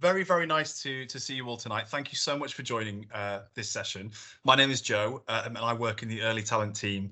Very, very nice to see you all tonight. Thank you so much for joining this session. My name is Joe, and I work in the early talent team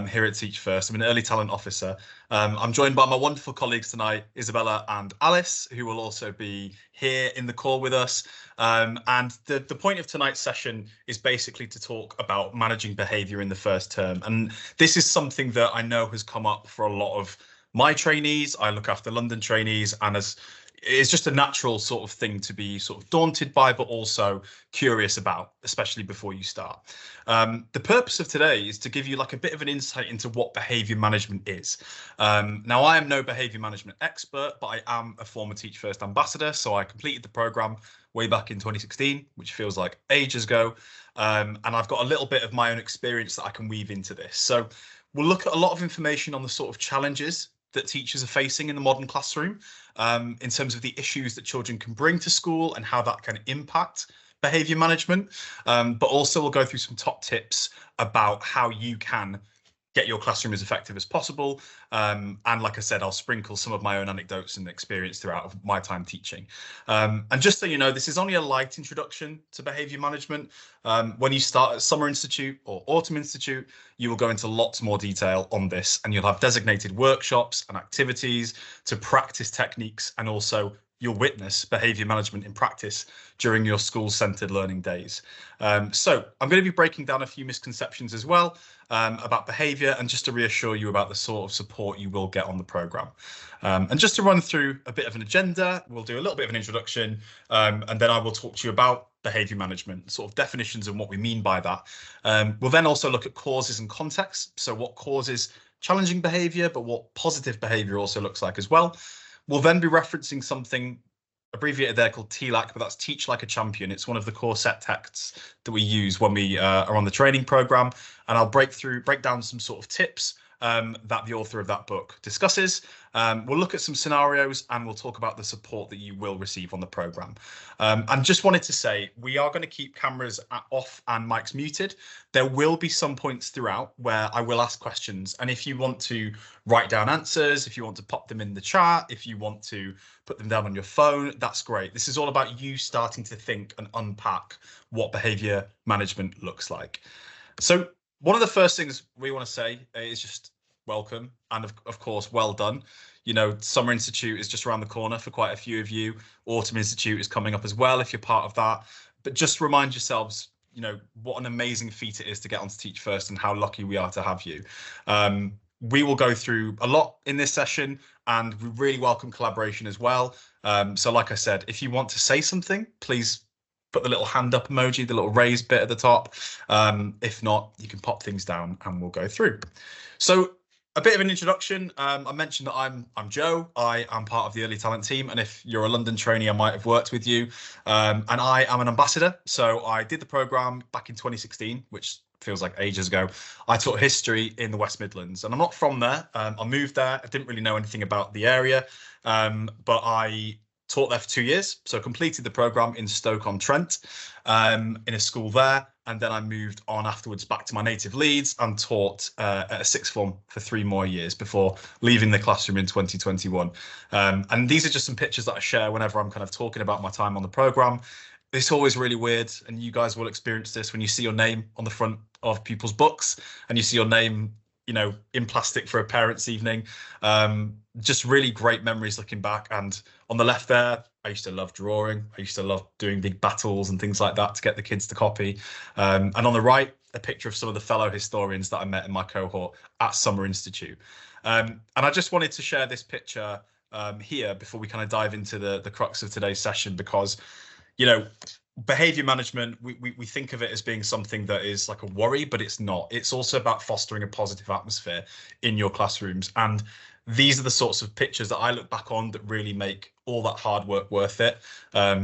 here at Teach First. I'm an early talent officer. I'm joined by my wonderful colleagues tonight, Isabella and Alice, who will also be here in the call with us. And the point of tonight's session is basically to talk about managing behaviour in the first term. And this is something that I know has come up for a lot of my trainees. I look after London trainees, and as it's just a natural sort of thing to be sort of daunted by, but also curious about, especially before you start. The purpose of today is to give you like a bit of an insight into what behaviour management is. Now, I am no behaviour management expert, but I am a former Teach First ambassador. So I completed the programme way back in 2016, which feels like ages ago. And I've got a little bit of my own experience that I can weave into this. So we'll look at a lot of information on the sort of challenges that teachers are facing in the modern classroom, in terms of the issues that children can bring to school and how that can impact behaviour management. But also we'll go through some top tips about how you can get your classroom as effective as possible. And like I said, I'll sprinkle some of my own anecdotes and experience throughout my time teaching. And just so you know, this is only a light introduction to behaviour management. When you start at Summer Institute or Autumn Institute, you will go into lots more detail on this, and you'll have designated workshops and activities to practice techniques, and also you'll witness behaviour management in practice during your school-centred learning days. So I'm going to be breaking down a few misconceptions as well about behaviour, and just to reassure you about the sort of support you will get on the programme. And just to run through a bit of an agenda, we'll do a little bit of an introduction, and then I will talk to you about behaviour management, sort of definitions and what we mean by that. We'll then also look at causes and context, so what causes challenging behaviour, but what positive behaviour also looks like as well. We'll then be referencing something abbreviated there called TLAC, but that's Teach Like a Champion. It's one of the core set texts that we use when we are on the training program, and I'll break down some sort of tips that the author of that book discusses. We'll look at some scenarios, and we'll talk about the support that you will receive on the program. And just wanted to say, we are going to keep cameras off and mics muted. There will be some points throughout where I will ask questions, and if you want to write down answers, if you want to pop them in the chat, if you want to put them down on your phone, that's great. This is all about you starting to think and unpack what behaviour management looks like. So one of the first things we want to say is just welcome, and of course, well done. You know, Summer Institute is just around the corner for quite a few of you. Autumn Institute is coming up as well if you're part of that. But just remind yourselves, you know, what an amazing feat it is to get onto Teach First and how lucky we are to have you. We will go through a lot in this session, and we really welcome collaboration as well. So like I said, if you want to say something, please put the little hand up emoji, the little raised bit at the top. If not, you can pop things down and we'll go through. So a bit of an introduction. I mentioned that I'm Joe. I am part of the early talent team, and if you're a London trainee, I might have worked with you. And I am an ambassador. So I did the programme back in 2016, which feels like ages ago. I taught history in the West Midlands, and I'm not from there. I moved there. I didn't really know anything about the area, but I taught there for 2 years, so completed the programme in Stoke-on-Trent, in a school there, and then I moved on afterwards back to my native Leeds and taught at a sixth form for 3 more years before leaving the classroom in 2021. And these are just some pictures that I share whenever I'm kind of talking about my time on the programme. It's always really weird, and you guys will experience this when you see your name on the front of people's books and you see your name, you know, in plastic for a parents' evening. Just really great memories looking back. And on the left there, I used to love drawing. I used to love doing big battles and things like that to get the kids to copy. And on the right, a picture of some of the fellow historians that I met in my cohort at Summer Institute. And I just wanted to share this picture here before we kind of dive into the crux of today's session, because, you know, behavior management, we think of it as being something that is like a worry, but it's not. It's also about fostering a positive atmosphere in your classrooms. And these are the sorts of pictures that I look back on that really make all that hard work worth it.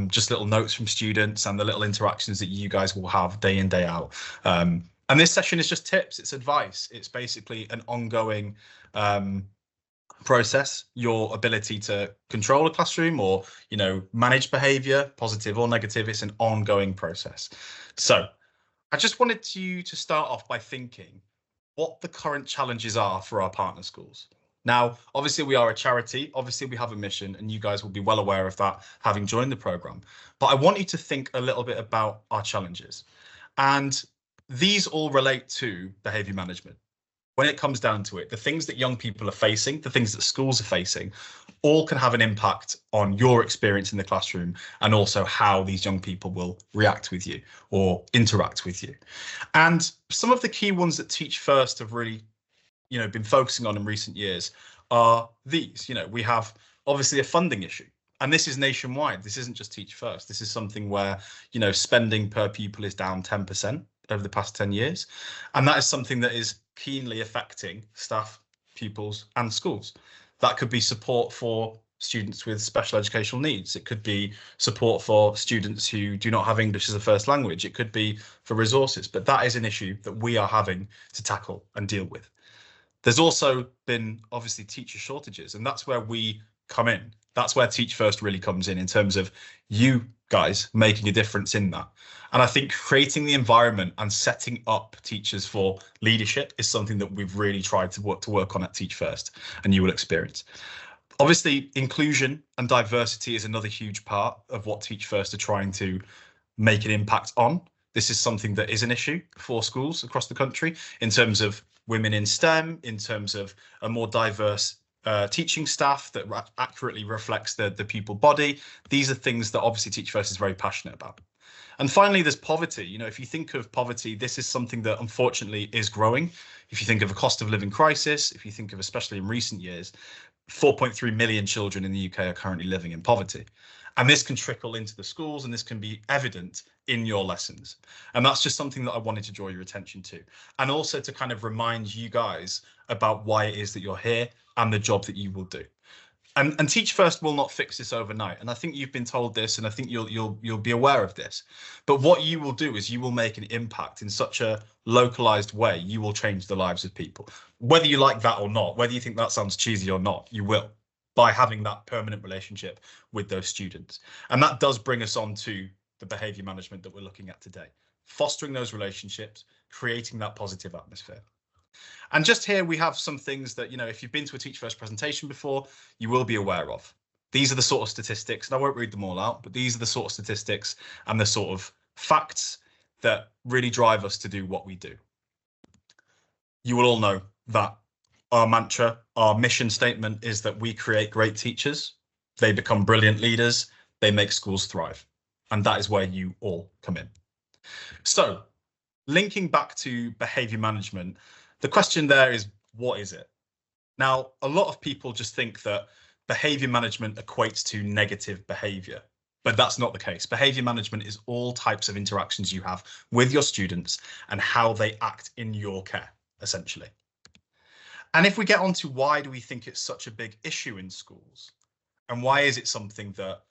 Just little notes from students and the little interactions that you guys will have day in, day out. And this session is just tips, it's advice. It's basically an ongoing process, your ability to control a classroom or, you know, manage behavior, positive or negative. It's an ongoing process. So I just wanted you to start off by thinking what the current challenges are for our partner schools. Now, obviously, we are a charity. Obviously, we have a mission, and you guys will be well aware of that having joined the program. But I want you to think a little bit about our challenges. And these all relate to behavior management. When it comes down to it, the things that young people are facing, the things that schools are facing, all can have an impact on your experience in the classroom and also how these young people will react with you or interact with you. And some of the key ones that Teach First have really been focusing on in recent years are these. We have obviously a funding issue, and this is nationwide. This isn't just Teach First. This is something where spending per pupil is down 10% over the past 10 years, and that is something that is keenly affecting staff, pupils, and schools. That could be support for students with special educational needs. It could be support for students who do not have English as a first language. It could be for resources, but that is an issue that we are having to tackle and deal with. There's also been obviously teacher shortages, and that's where we come in. That's where Teach First really comes in terms of you guys making a difference in that. And I think creating the environment and setting up teachers for leadership is something that we've really tried to work on at Teach First, and you will experience. Obviously, inclusion and diversity is another huge part of what Teach First are trying to make an impact on. This is something that is an issue for schools across the country in terms of women in STEM, in terms of a more diverse teaching staff that accurately reflects the pupil body. These are things that obviously Teach First is very passionate about. And finally, there's poverty. If you think of poverty, this is something that unfortunately is growing. If you think of a cost of living crisis, if you think of, especially in recent years, 4.3 million children in the UK are currently living in poverty. And this can trickle into the schools, and this can be evident in your lessons. And that's just something that I wanted to draw your attention to. And also to kind of remind you guys about why it is that you're here and the job that you will do. And Teach First will not fix this overnight. And I think you've been told this, and I think you'll be aware of this. But what you will do is you will make an impact in such a localized way. You will change the lives of people, whether you like that or not, whether you think that sounds cheesy or not, you will, by having that permanent relationship with those students. And that does bring us on to the behavior management that we're looking at today, fostering those relationships, creating that positive atmosphere. And just here we have some things that, if you've been to a Teach First presentation before, you will be aware of. These are the sort of statistics, and I won't read them all out, but these are the sort of statistics and the sort of facts that really drive us to do what we do. You will all know that our mantra, our mission statement is that we create great teachers, they become brilliant leaders, they make schools thrive. And that is where you all come in. So linking back to behavior management, the question there is, what is it? Now, a lot of people just think that behavior management equates to negative behavior, but that's not the case. Behavior management is all types of interactions you have with your students and how they act in your care, essentially. And if we get on to why do we think it's such a big issue in schools, and why is it something that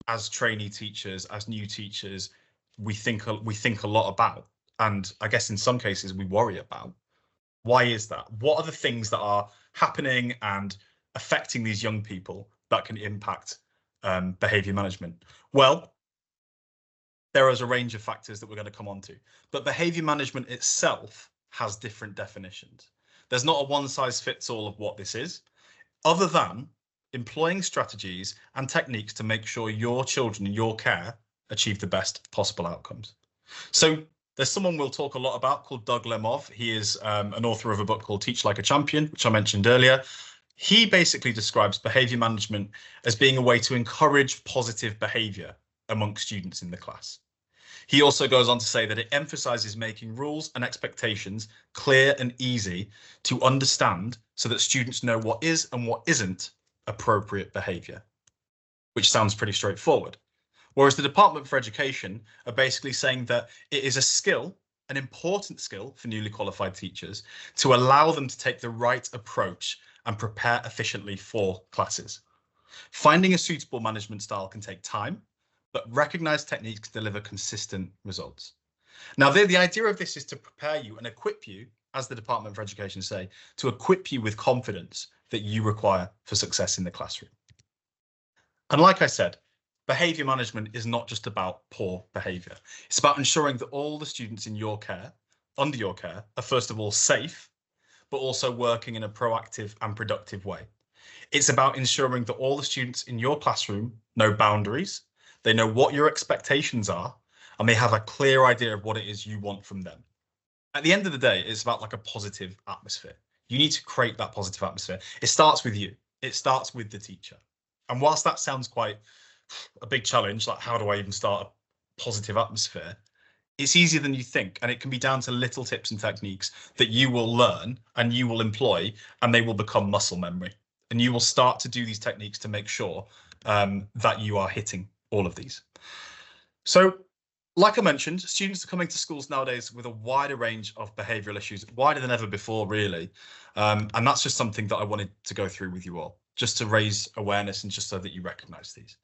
as trainee teachers, as new teachers, we think a lot about, and I guess in some cases we worry about. Why is that? What are the things that are happening and affecting these young people that can impact behavior management? Well, there is a range of factors that we're going to come on to, but behavior management itself has different definitions. There's not a one size fits all of what this is, other than employing strategies and techniques to make sure your children in your care achieve the best possible outcomes. So there's someone we'll talk a lot about called Doug Lemov. He is an author of a book called Teach Like a Champion, which I mentioned earlier. He basically describes behavior management as being a way to encourage positive behavior among students in the class. He also goes on to say that it emphasizes making rules and expectations clear and easy to understand so that students know what is and what isn't appropriate behavior, which sounds pretty straightforward. Whereas the Department for Education are basically saying that it is a skill, an important skill for newly qualified teachers, to allow them to take the right approach and prepare efficiently for classes. Finding a suitable management style can take time, but recognized techniques deliver consistent results. Now, the idea of this is to prepare you and equip you, as the Department for Education say, to equip you with confidence that you require for success in the classroom. And like I said, behavior management is not just about poor behavior. It's about ensuring that all the students in your care, under your care, are first of all safe, but also working in a proactive and productive way. It's about ensuring that all the students in your classroom know boundaries, they know what your expectations are, and they have a clear idea of what it is you want from them. At the end of the day, it's about like a positive atmosphere. You need to create that positive atmosphere. It starts with you. It starts with the teacher. And whilst that sounds quite a big challenge, like how do I even start a positive atmosphere? It's easier than you think, and it can be down to little tips and techniques that you will learn and you will employ, and they will become muscle memory. And you will start to do these techniques to make sure that you are hitting all of these. So, like I mentioned, students are coming to schools nowadays with a wider range of behavioural issues, wider than ever before, really. And that's just something that I wanted to go through with you all, just to raise awareness and just so that you recognise these.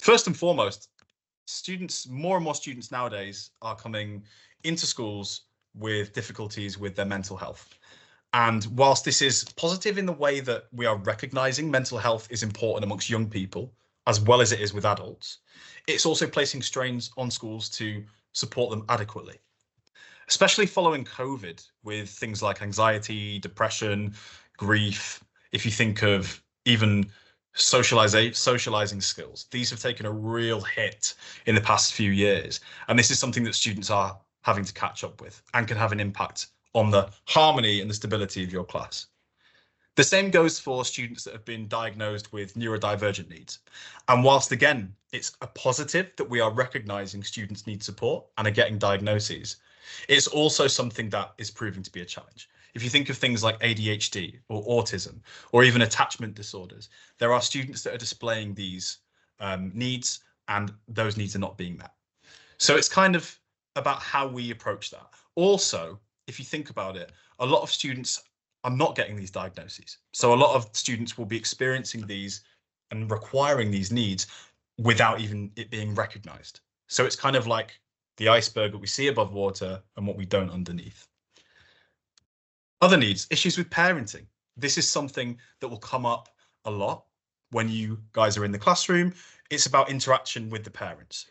First and foremost, more and more students nowadays are coming into schools with difficulties with their mental health. And whilst this is positive in the way that we are recognising mental health is important amongst young people, as well as it is with adults, it's also placing strains on schools to support them adequately, especially following COVID with things like anxiety, depression, grief. If you think of even socializing skills, these have taken a real hit in the past few years. And this is something that students are having to catch up with and can have an impact on the harmony and the stability of your class. The same goes for students that have been diagnosed with neurodivergent needs. And whilst, again, it's a positive that we are recognizing students need support and are getting diagnoses, it's also something that is proving to be a challenge. If you think of things like ADHD or autism or even attachment disorders, there are students that are displaying these needs and those needs are not being met. So it's kind of about how we approach that. Also, if you think about it, a lot of students are not getting these diagnoses. So a lot of students will be experiencing these and requiring these needs without even it being recognized. So it's kind of like the iceberg that we see above water and what we don't underneath. Other needs, issues with parenting. This is something that will come up a lot when you guys are in the classroom. It's about interaction with the parents.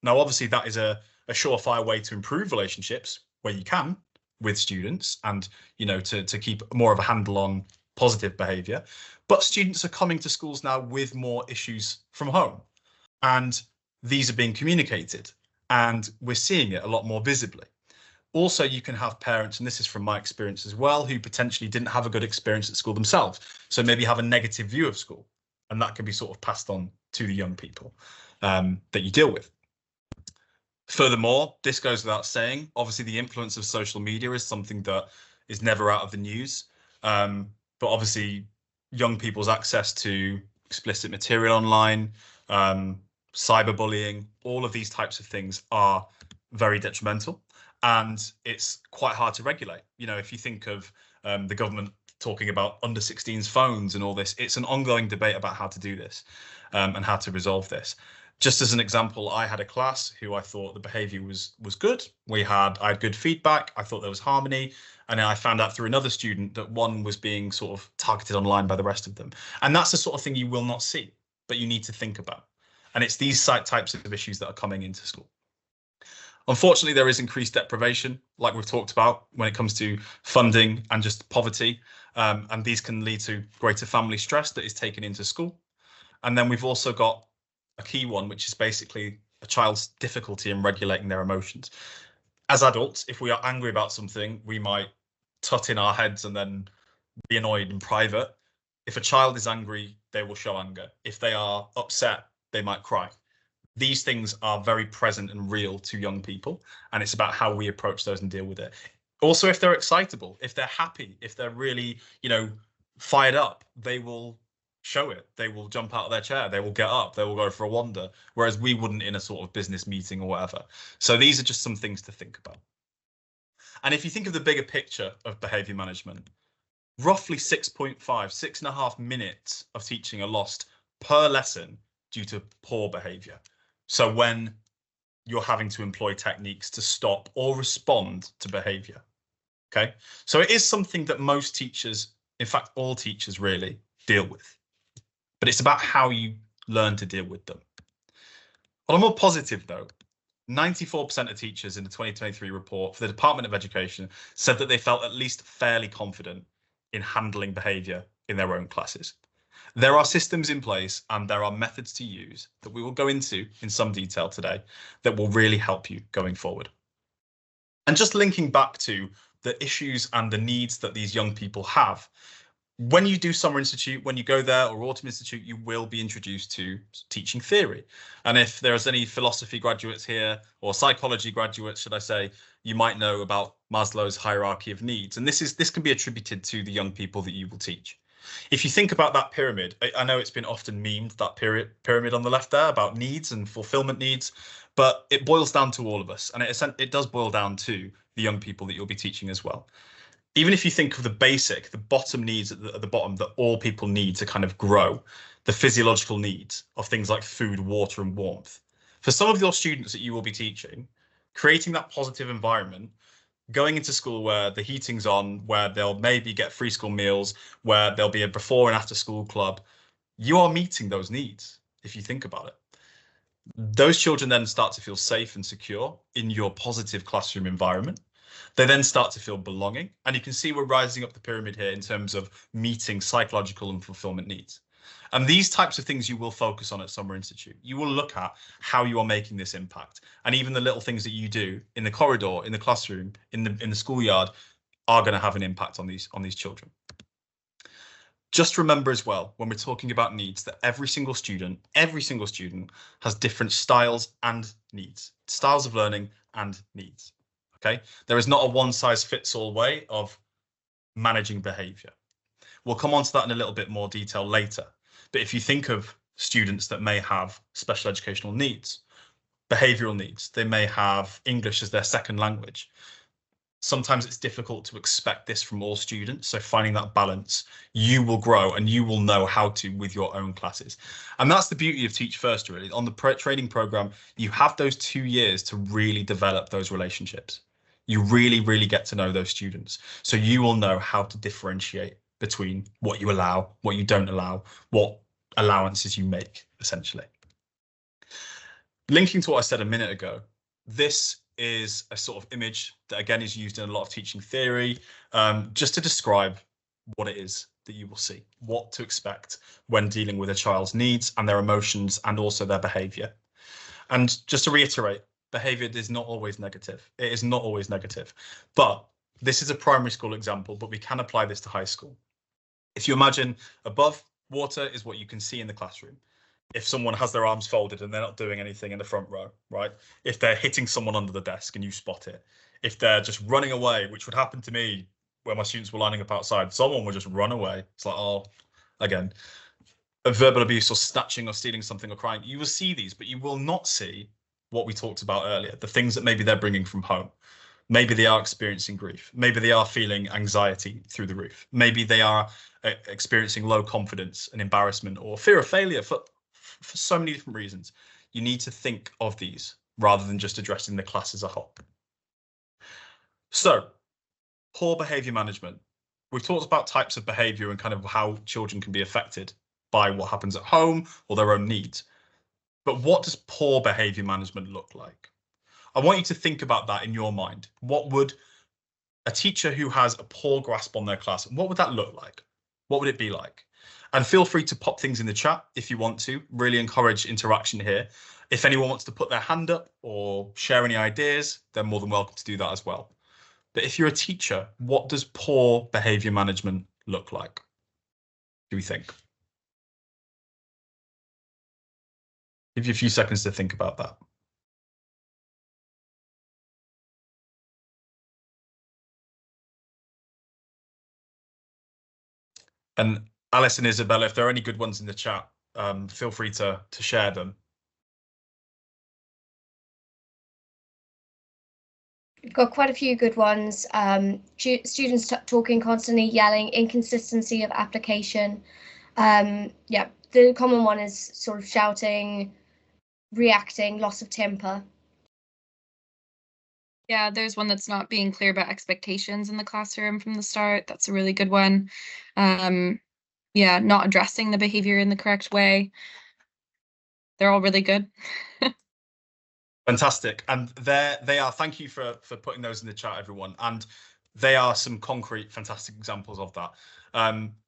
Now, obviously, that is a surefire way to improve relationships where you can with students and, you know, to keep more of a handle on positive behavior. But students are coming to schools now with more issues from home, and these are being communicated, and we're seeing it a lot more visibly. Also, you can have parents, and this is from my experience as well, who potentially didn't have a good experience at school themselves. So maybe have a negative view of school, and that can be sort of passed on to the young people that you deal with. Furthermore, this goes without saying, obviously the influence of social media is something that is never out of the news. But obviously young people's access to explicit material online, cyberbullying, all of these types of things are very detrimental. And it's quite hard to regulate. You know, if you think of the government talking about under 16s phones and all this, it's an ongoing debate about how to do this and how to resolve this. Just as an example, I had a class who I thought the behavior was good. I had good feedback. I thought there was harmony. And then I found out through another student that one was being sort of targeted online by the rest of them. And that's the sort of thing you will not see, but you need to think about. And it's these types of issues that are coming into school. Unfortunately, there is increased deprivation, like we've talked about, when it comes to funding and just poverty. And these can lead to greater family stress that is taken into school. And then we've also got a key one, which is basically a child's difficulty in regulating their emotions. As adults, if we are angry about something, we might tut in our heads and then be annoyed in private. If a child is angry, they will show anger. If they are upset, they might cry. These things are very present and real to young people, and it's about how we approach those and deal with it. Also, if they're excitable, if they're happy, if they're really, you know, fired up, they will show it. They will jump out of their chair, they will get up, they will go for a wander, whereas we wouldn't in a sort of business meeting or whatever. So these are just some things to think about. And if you think of the bigger picture of behavior management, roughly 6.5 minutes of teaching are lost per lesson due to poor behavior. So when you're having to employ techniques to stop or respond to behavior. Okay, so it is something that most teachers, in fact, all teachers really deal with. But it's about how you learn to deal with them. On a more positive though, 94% of teachers in the 2023 report for the Department of Education said that they felt at least fairly confident in handling behaviour in their own classes. There are systems in place and there are methods to use that we will go into in some detail today that will really help you going forward. And just linking back to the issues and the needs that these young people have, when you do Summer Institute, when you go there, or Autumn Institute, you will be introduced to teaching theory. And if there's any philosophy graduates here, or psychology graduates, should I say, you might know about Maslow's hierarchy of needs. And this can be attributed to the young people that you will teach. If you think about that pyramid, I know it's been often memed, that pyramid on the left there, about needs and fulfillment needs, but it boils down to all of us. And it does boil down to the young people that you'll be teaching as well. Even if you think of the bottom needs at the bottom that all people need to kind of grow, the physiological needs of things like food, water, and warmth. For some of your students that you will be teaching, creating that positive environment, going into school where the heating's on, where they'll maybe get free school meals, where there'll be a before and after school club, you are meeting those needs, if you think about it. Those children then start to feel safe and secure in your positive classroom environment. They then start to feel belonging. And you can see we're rising up the pyramid here in terms of meeting psychological and fulfillment needs. And these types of things you will focus on at Summer Institute. You will look at how you are making this impact. And even the little things that you do in the corridor, in the classroom, in the schoolyard are going to have an impact on these children. Just remember as well, when we're talking about needs, that every single student has different styles and needs, styles of learning and needs. Okay, there is not a one size fits all way of managing behavior. We'll come on to that in a little bit more detail later. But if you think of students that may have special educational needs, behavioral needs, they may have English as their second language. Sometimes it's difficult to expect this from all students. So finding that balance, you will grow and you will know how to with your own classes. And that's the beauty of Teach First, really. On the training program, you have those 2 years to really develop those relationships. You really, really get to know those students. So you will know how to differentiate between what you allow, what you don't allow, what allowances you make, essentially. Linking to what I said a minute ago, this is a sort of image that, again, is used in a lot of teaching theory, just to describe what it is that you will see, what to expect when dealing with a child's needs and their emotions and also their behavior. And just to reiterate, behavior is not always negative. It is not always negative. But this is a primary school example, but we can apply this to high school. If you imagine above water is what you can see in the classroom. If someone has their arms folded and they're not doing anything in the front row, right? If they're hitting someone under the desk and you spot it. If they're just running away, which would happen to me when my students were lining up outside, someone would just run away. It's like, oh, again, verbal abuse or snatching or stealing something or crying. You will see these, but you will not see what we talked about earlier, the things that maybe they're bringing from home. Maybe they are experiencing grief. Maybe they are feeling anxiety through the roof. Maybe they are experiencing low confidence and embarrassment or fear of failure for so many different reasons. You need to think of these rather than just addressing the class as a whole. So, poor behavior management. We've talked about types of behavior and kind of how children can be affected by what happens at home or their own needs. But what does poor behavior management look like? I want you to think about that in your mind. What would a teacher who has a poor grasp on their class, what would that look like? What would it be like? And feel free to pop things in the chat if you want to. Really encourage interaction here. If anyone wants to put their hand up or share any ideas, they're more than welcome to do that as well. But if you're a teacher, what does poor behavior management look like? Do we think? Give you a few seconds to think about that. And Alice and Isabella, if there are any good ones in the chat, feel free to share them. We've got quite a few good ones. Students talking constantly, yelling, inconsistency of application. Yeah, the common one is sort of shouting, reacting, loss of temper. Yeah, there's one that's not being clear about expectations in the classroom from the start. That's a really good one. Yeah, not addressing the behavior in the correct way. They're all really good. Fantastic. And there they are. Thank you for putting those in the chat, everyone. And they are some concrete, fantastic examples of that.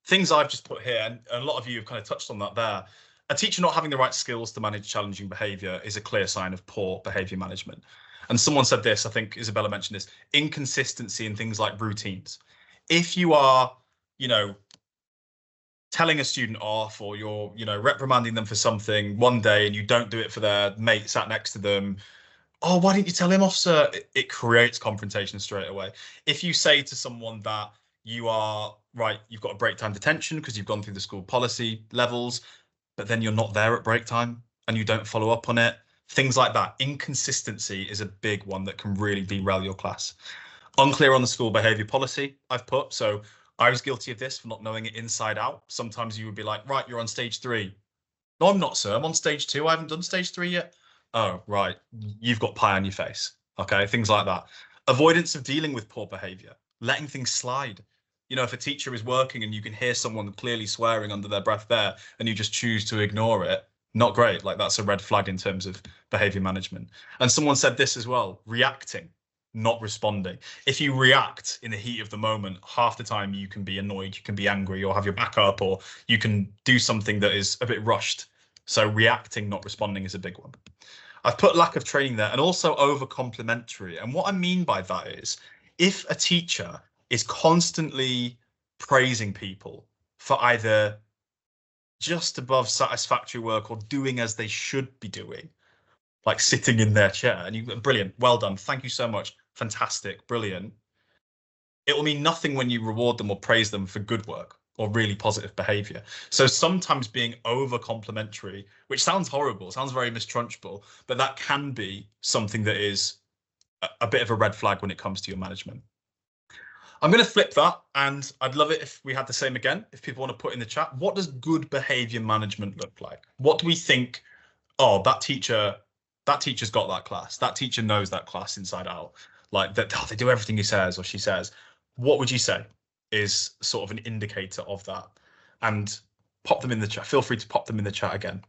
Things I've just put here, and a lot of you have kind of touched on that there. A teacher not having the right skills to manage challenging behaviour is a clear sign of poor behaviour management. And someone said this, I think Isabella mentioned this, inconsistency in things like routines. If you are, you know, telling a student off, or you're, you know, reprimanding them for something one day and you don't do it for their mate sat next to them, oh, why didn't you tell him off, sir? It creates confrontation straight away. If you say to someone that you are, right, you've got a break time detention because you've gone through the school policy levels, but then you're not there at break time and you don't follow up on it, things like that. Inconsistency is a big one that can really derail your class. Unclear on the school behaviour policy, I've put. So I was guilty of this for not knowing it inside out. Sometimes you would be like, right, you're on stage 3. No, I'm not, sir. I'm on stage 2. I haven't done stage 3 yet. Oh, right. You've got pie on your face. Okay, things like that. Avoidance of dealing with poor behaviour, letting things slide. You know, if a teacher is working and you can hear someone clearly swearing under their breath there and you just choose to ignore it, not great. Like, that's a red flag in terms of behaviour management. And someone said this as well, reacting, not responding. If you react in the heat of the moment, half the time you can be annoyed, you can be angry, or have your back up, or you can do something that is a bit rushed. So reacting, not responding is a big one. I've put lack of training there, and also over complimentary. And what I mean by that is, if a teacher is constantly praising people for either just above satisfactory work or doing as they should be doing, like sitting in their chair, and you, brilliant, well done, thank you so much, fantastic, brilliant. It will mean nothing when you reward them or praise them for good work or really positive behavior. So sometimes being over complimentary, which sounds horrible, sounds very mistrunchable, but that can be something that is a bit of a red flag when it comes to your management. I'm going to flip that, and I'd love it if we had the same again. If people want to put in the chat, what does good behavior management look like? What do we think? Oh, that teacher's got that class. That teacher knows that class inside out. Like that, oh, they do everything he says or she says. What would you say is sort of an indicator of that? And pop them in the chat. Feel free to pop them in the chat again.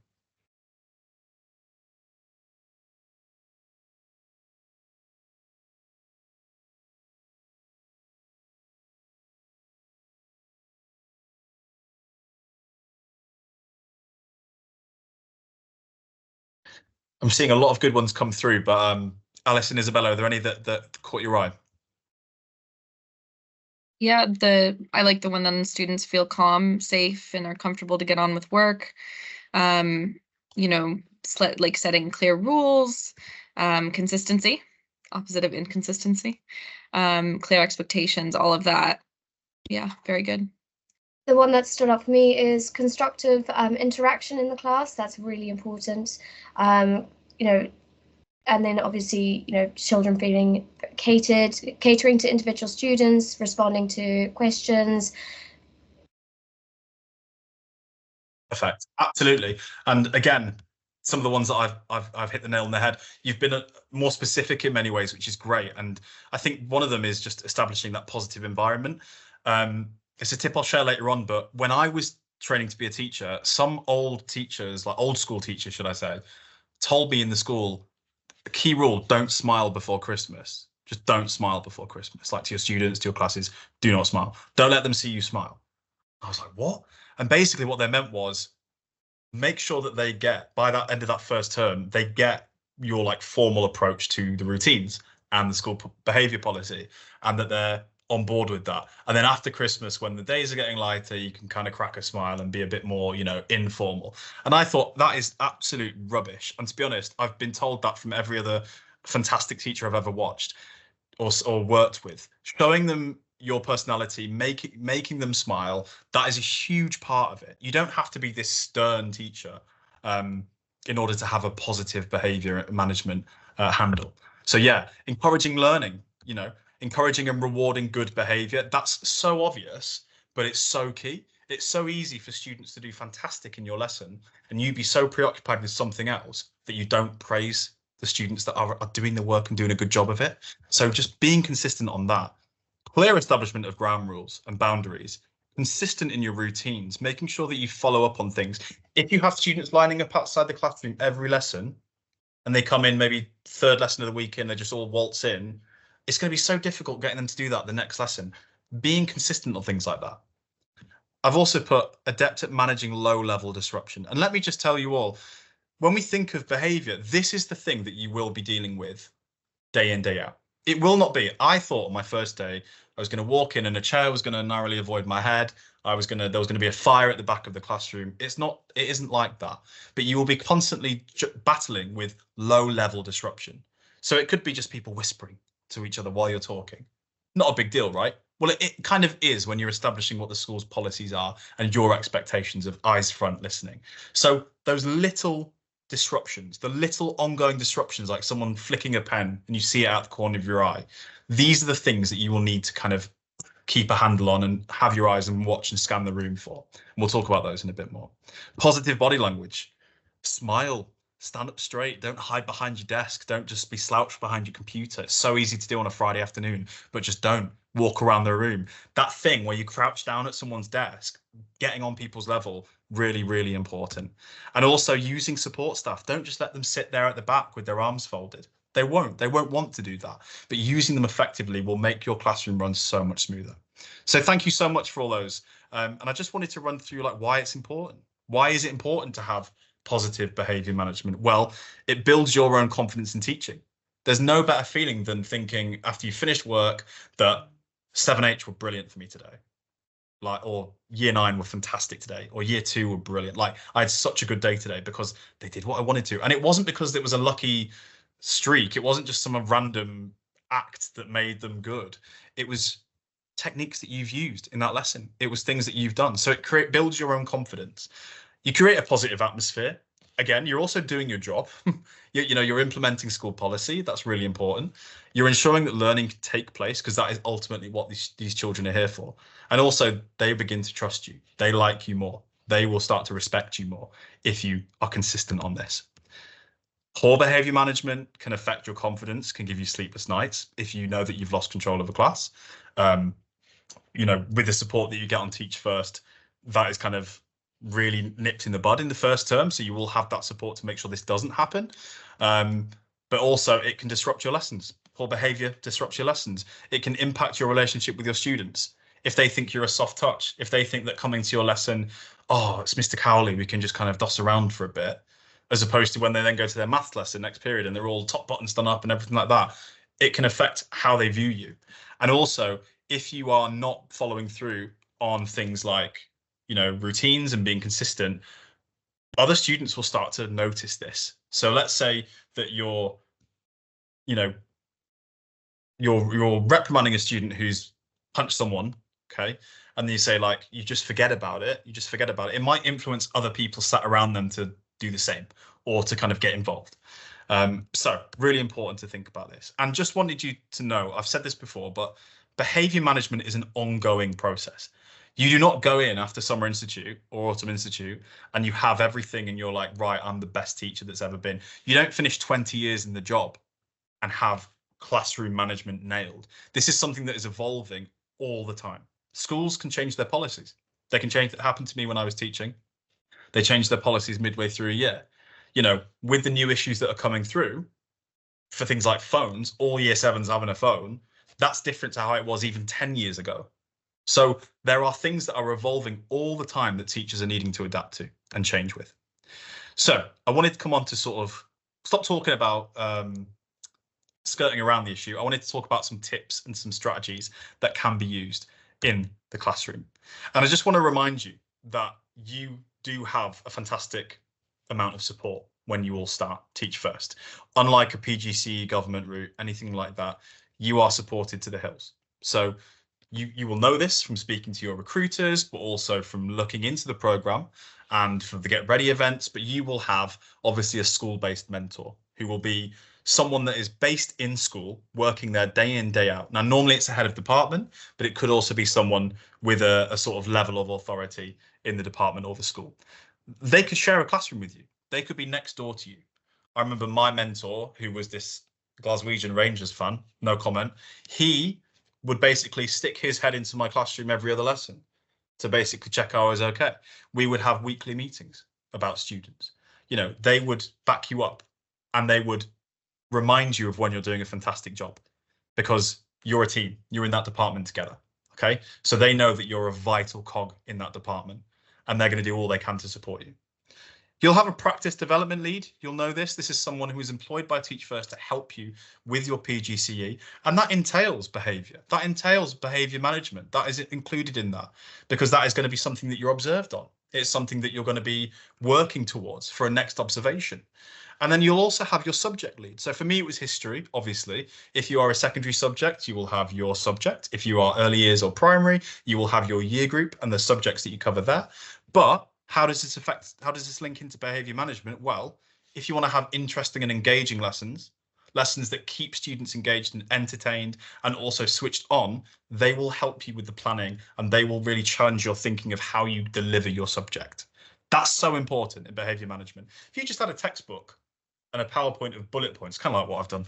I'm seeing a lot of good ones come through, but Alice and Isabella, are there any that caught your eye? Yeah, I like the one that students feel calm, safe, and are comfortable to get on with work. You know, like setting clear rules, consistency, opposite of inconsistency, clear expectations, all of that. Yeah, very good. The one that stood out for me is constructive interaction in the class. That's really important. You know, and then obviously, you know, children feeling catering to individual students, responding to questions. Perfect, absolutely. And again, some of the ones that I've hit the nail on the head. You've been more specific in many ways, which is great. And I think one of them is just establishing that positive environment. It's a tip I'll share later on, but when I was training to be a teacher, some old teachers, like old school teachers, should I say, told me in the school, the key rule, don't smile before Christmas. Just don't smile before Christmas. Like, to your students, to your classes, do not smile. Don't let them see you smile. I was like, what? And basically what they meant was, make sure that they get, by that end of that first term, they get your like formal approach to the routines and the school behavior policy, and that they're on board with that. And then after Christmas, when the days are getting lighter, you can kind of crack a smile and be a bit more, you know, informal. And I thought that is absolute rubbish. And to be honest, I've been told that from every other fantastic teacher I've ever watched or worked with. Showing them your personality, making them smile, that is a huge part of it. You don't have to be this stern teacher in order to have a positive behavior management handle. So yeah, encouraging learning, you know, encouraging and rewarding good behavior. That's so obvious, but it's so key. It's so easy for students to do fantastic in your lesson, and you be so preoccupied with something else that you don't praise the students that are doing the work and doing a good job of it. So just being consistent on that. Clear establishment of ground rules and boundaries, consistent in your routines, making sure that you follow up on things. If you have students lining up outside the classroom every lesson, and they come in maybe third lesson of the week and they just all waltz in, it's going to be so difficult getting them to do that the next lesson. Being consistent on things like that. I've also put adept at managing low-level disruption. And let me just tell you all, when we think of behavior, this is the thing that you will be dealing with day in, day out. It will not be. I thought on my first day, I was going to walk in and a chair was going to narrowly avoid my head. There was going to be a fire at the back of the classroom. It isn't like that. But you will be constantly battling with low-level disruption. So it could be just people whispering to each other while you're talking. Not a big deal, right? Well, it kind of is when you're establishing what the school's policies are and your expectations of eyes front listening. So those little disruptions, the little ongoing disruptions, like someone flicking a pen and you see it out the corner of your eye, these are the things that you will need to kind of keep a handle on and have your eyes and watch and scan the room for. And we'll talk about those in a bit more. Positive body language. Smile. Stand up straight. Don't hide behind your desk. Don't just be slouched behind your computer. It's so easy to do on a Friday afternoon, but just don't walk around the room. That thing where you crouch down at someone's desk, getting on people's level, really, really important. And also using support staff. Don't just let them sit there at the back with their arms folded. They won't want to do that. But using them effectively will make your classroom run so much smoother. So thank you so much for all those. And I just wanted to run through like why it's important. Why is it important to have positive behavior management? Well, it builds your own confidence in teaching. There's no better feeling than thinking after you finished work that 7H were brilliant for me today, like, or year 9 were fantastic today, or year 2 were brilliant. Like, I had such a good day today because they did what I wanted to. And it wasn't because it was a lucky streak. It wasn't just some random act that made them good. It was techniques that you've used in that lesson. It was things that you've done. So it builds your own confidence. You create a positive atmosphere. Again, you're also doing your job. You're implementing school policy. That's really important. You're ensuring that learning can take place because that is ultimately what these children are here for. And also they begin to trust you. They like you more. They will start to respect you more if you are consistent on this. Poor behavior management can affect your confidence, can give you sleepless nights if you know that you've lost control of a class. With the support that you get on Teach First, that is kind of really nipped in the bud in the first term, so you will have that support to make sure this doesn't happen. But also it can disrupt your lessons. Poor behavior disrupts your lessons. It can impact your relationship with your students. If they think you're a soft touch, if they think that coming to your lesson, oh, it's Mr. Cowley, we can just kind of doss around for a bit, as opposed to when they then go to their maths lesson next period and they're all top buttons done up and everything like that, it can affect how they view you. And also, if you are not following through on things like routines and being consistent, other students will start to notice this. So let's say that you're reprimanding a student who's punched someone, okay, and then you say, like, you just forget about it. It might influence other people sat around them to do the same or to kind of get involved. So really important to think about this. And just wanted you to know, I've said this before, but behavior management is an ongoing process. You do not go in after Summer Institute or Autumn Institute and you have everything and you're like, right, I'm the best teacher that's ever been. You don't finish 20 years in the job and have classroom management nailed. This is something that is evolving all the time. Schools can change their policies. They can change. That happened to me when I was teaching. They changed their policies midway through a year. With the new issues that are coming through for things like phones, all year 7s having a phone, that's different to how it was even 10 years ago. So there are things that are evolving all the time that teachers are needing to adapt to and change with. So I wanted to come on to sort of stop talking about skirting around the issue. I wanted to talk about some tips and some strategies that can be used in the classroom. And I just want to remind you that you do have a fantastic amount of support when you all start Teach First. Unlike a PGCE government route, anything like that, you are supported to the hills. So you will know this from speaking to your recruiters, but also from looking into the program and from the Get Ready events. But you will have obviously a school-based mentor who will be someone that is based in school, working there day in, day out. Now, normally it's a head of department, but it could also be someone with a sort of level of authority in the department or the school. They could share a classroom with you. They could be next door to you. I remember my mentor, who was this Glaswegian Rangers fan, no comment, he would basically stick his head into my classroom every other lesson to basically check I was okay. We would have weekly meetings about students. They would back you up and they would remind you of when you're doing a fantastic job, because you're a team, you're in that department together. Okay, so they know that you're a vital cog in that department, and they're going to do all they can to support you. You'll have a practice development lead. You'll know this. This is someone who is employed by Teach First to help you with your PGCE. And that entails behaviour. That entails behaviour management. That is included in that, because that is going to be something that you're observed on. It's something that you're going to be working towards for a next observation. And then you'll also have your subject lead. So for me, it was history, obviously. If you are a secondary subject, you will have your subject. If you are early years or primary, you will have your year group and the subjects that you cover there. But how does this link into behaviour management? Well, if you want to have interesting and engaging lessons that keep students engaged and entertained and also switched on, they will help you with the planning, and they will really challenge your thinking of how you deliver your subject. That's so important in behaviour management. If you just had a textbook and a PowerPoint of bullet points, kind of like what I've done,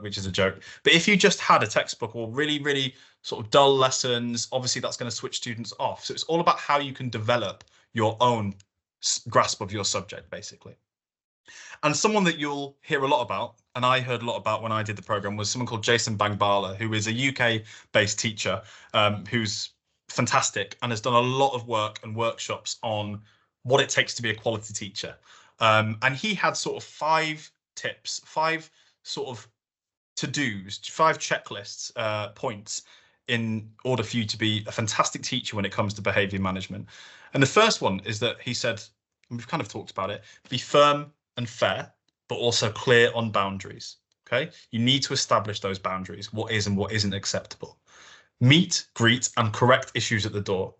which is a joke. But if you just had a textbook or really, really sort of dull lessons, obviously that's going to switch students off. So it's all about how you can develop your own grasp of your subject, basically. And someone that you'll hear a lot about, and I heard a lot about when I did the program, was someone called Jason Bangbala, who is a UK-based teacher who's fantastic and has done a lot of work and workshops on what it takes to be a quality teacher. And he had sort of 5 tips, 5 sort of to-dos, 5 checklists, points in order for you to be a fantastic teacher when it comes to behaviour management. And the first one is that he said, and we've kind of talked about it, be firm and fair, but also clear on boundaries. Okay, you need to establish those boundaries, what is and what isn't acceptable. Meet, greet, and correct issues at the door.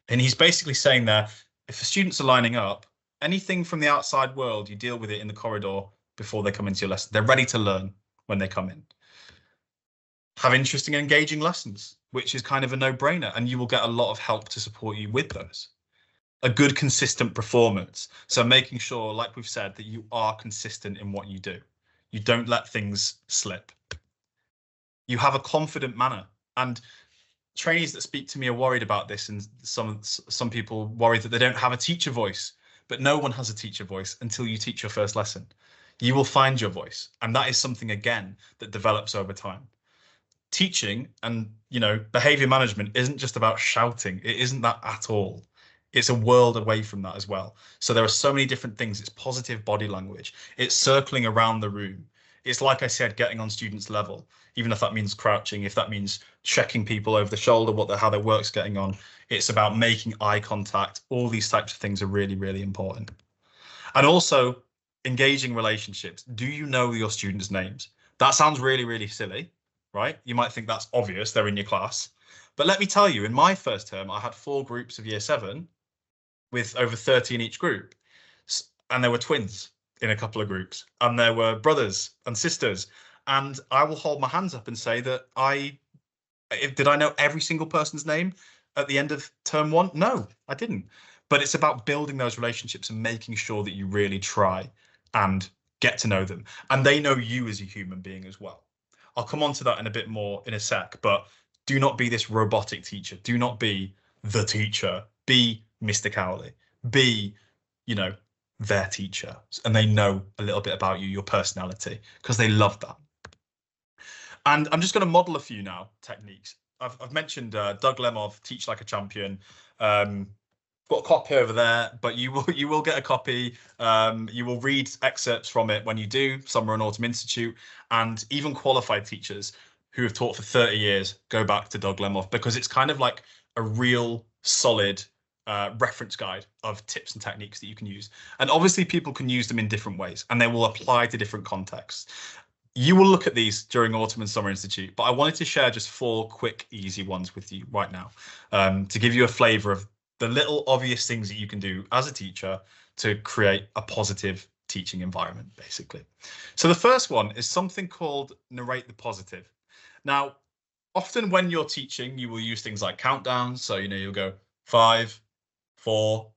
And he's basically saying there, if the students are lining up, anything from the outside world, you deal with it in the corridor before they come into your lesson. They're ready to learn when they come in. Have interesting and engaging lessons, which is kind of a no-brainer, and you will get a lot of help to support you with those. A good, consistent performance. So making sure, like we've said, that you are consistent in what you do. You don't let things slip. You have a confident manner. And trainees that speak to me are worried about this, and some people worry that they don't have a teacher voice. But no one has a teacher voice until you teach your first lesson. You will find your voice, and that is something, again, that develops over time. Teaching and, behaviour management isn't just about shouting. It isn't that at all. It's a world away from that as well. So there are so many different things. It's positive body language. It's circling around the room. It's, like I said, getting on students' level, even if that means crouching, if that means checking people over the shoulder, how their work's getting on. It's about making eye contact. All these types of things are really, really important. And also engaging relationships. Do you know your students' names? That sounds really, really silly, right? You might think that's obvious. They're in your class. But let me tell you, in my first term, I had 4 groups of year 7 with over 30 in each group. And there were twins in a couple of groups, and there were brothers and sisters. And I will hold my hands up and say that did I know every single person's name at the end of term 1? No, I didn't. But it's about building those relationships and making sure that you really try and get to know them. And they know you as a human being as well. I'll come on to that in a bit more in a sec, but do not be this robotic teacher. Do not be the teacher. Be Mr. Cowley. Be, their teacher. And they know a little bit about you, your personality, because they love that. And I'm just going to model a few now techniques. I've mentioned Doug Lemov, Teach Like a Champion. Got a copy over there, but you will get a copy. You will read excerpts from it when you do Summer and Autumn Institute, and even qualified teachers who have taught for 30 years go back to Doug Lemov, because it's kind of like a real solid reference guide of tips and techniques that you can use. And obviously people can use them in different ways, and they will apply to different contexts. You will look at these during Autumn and Summer Institute, but I wanted to share just 4 quick, easy ones with you right now, to give you a flavour of the little obvious things that you can do as a teacher to create a positive teaching environment, basically. So the first one is something called narrate the positive. Now, often when you're teaching, you will use things like countdowns. So, you'll go 5, 4,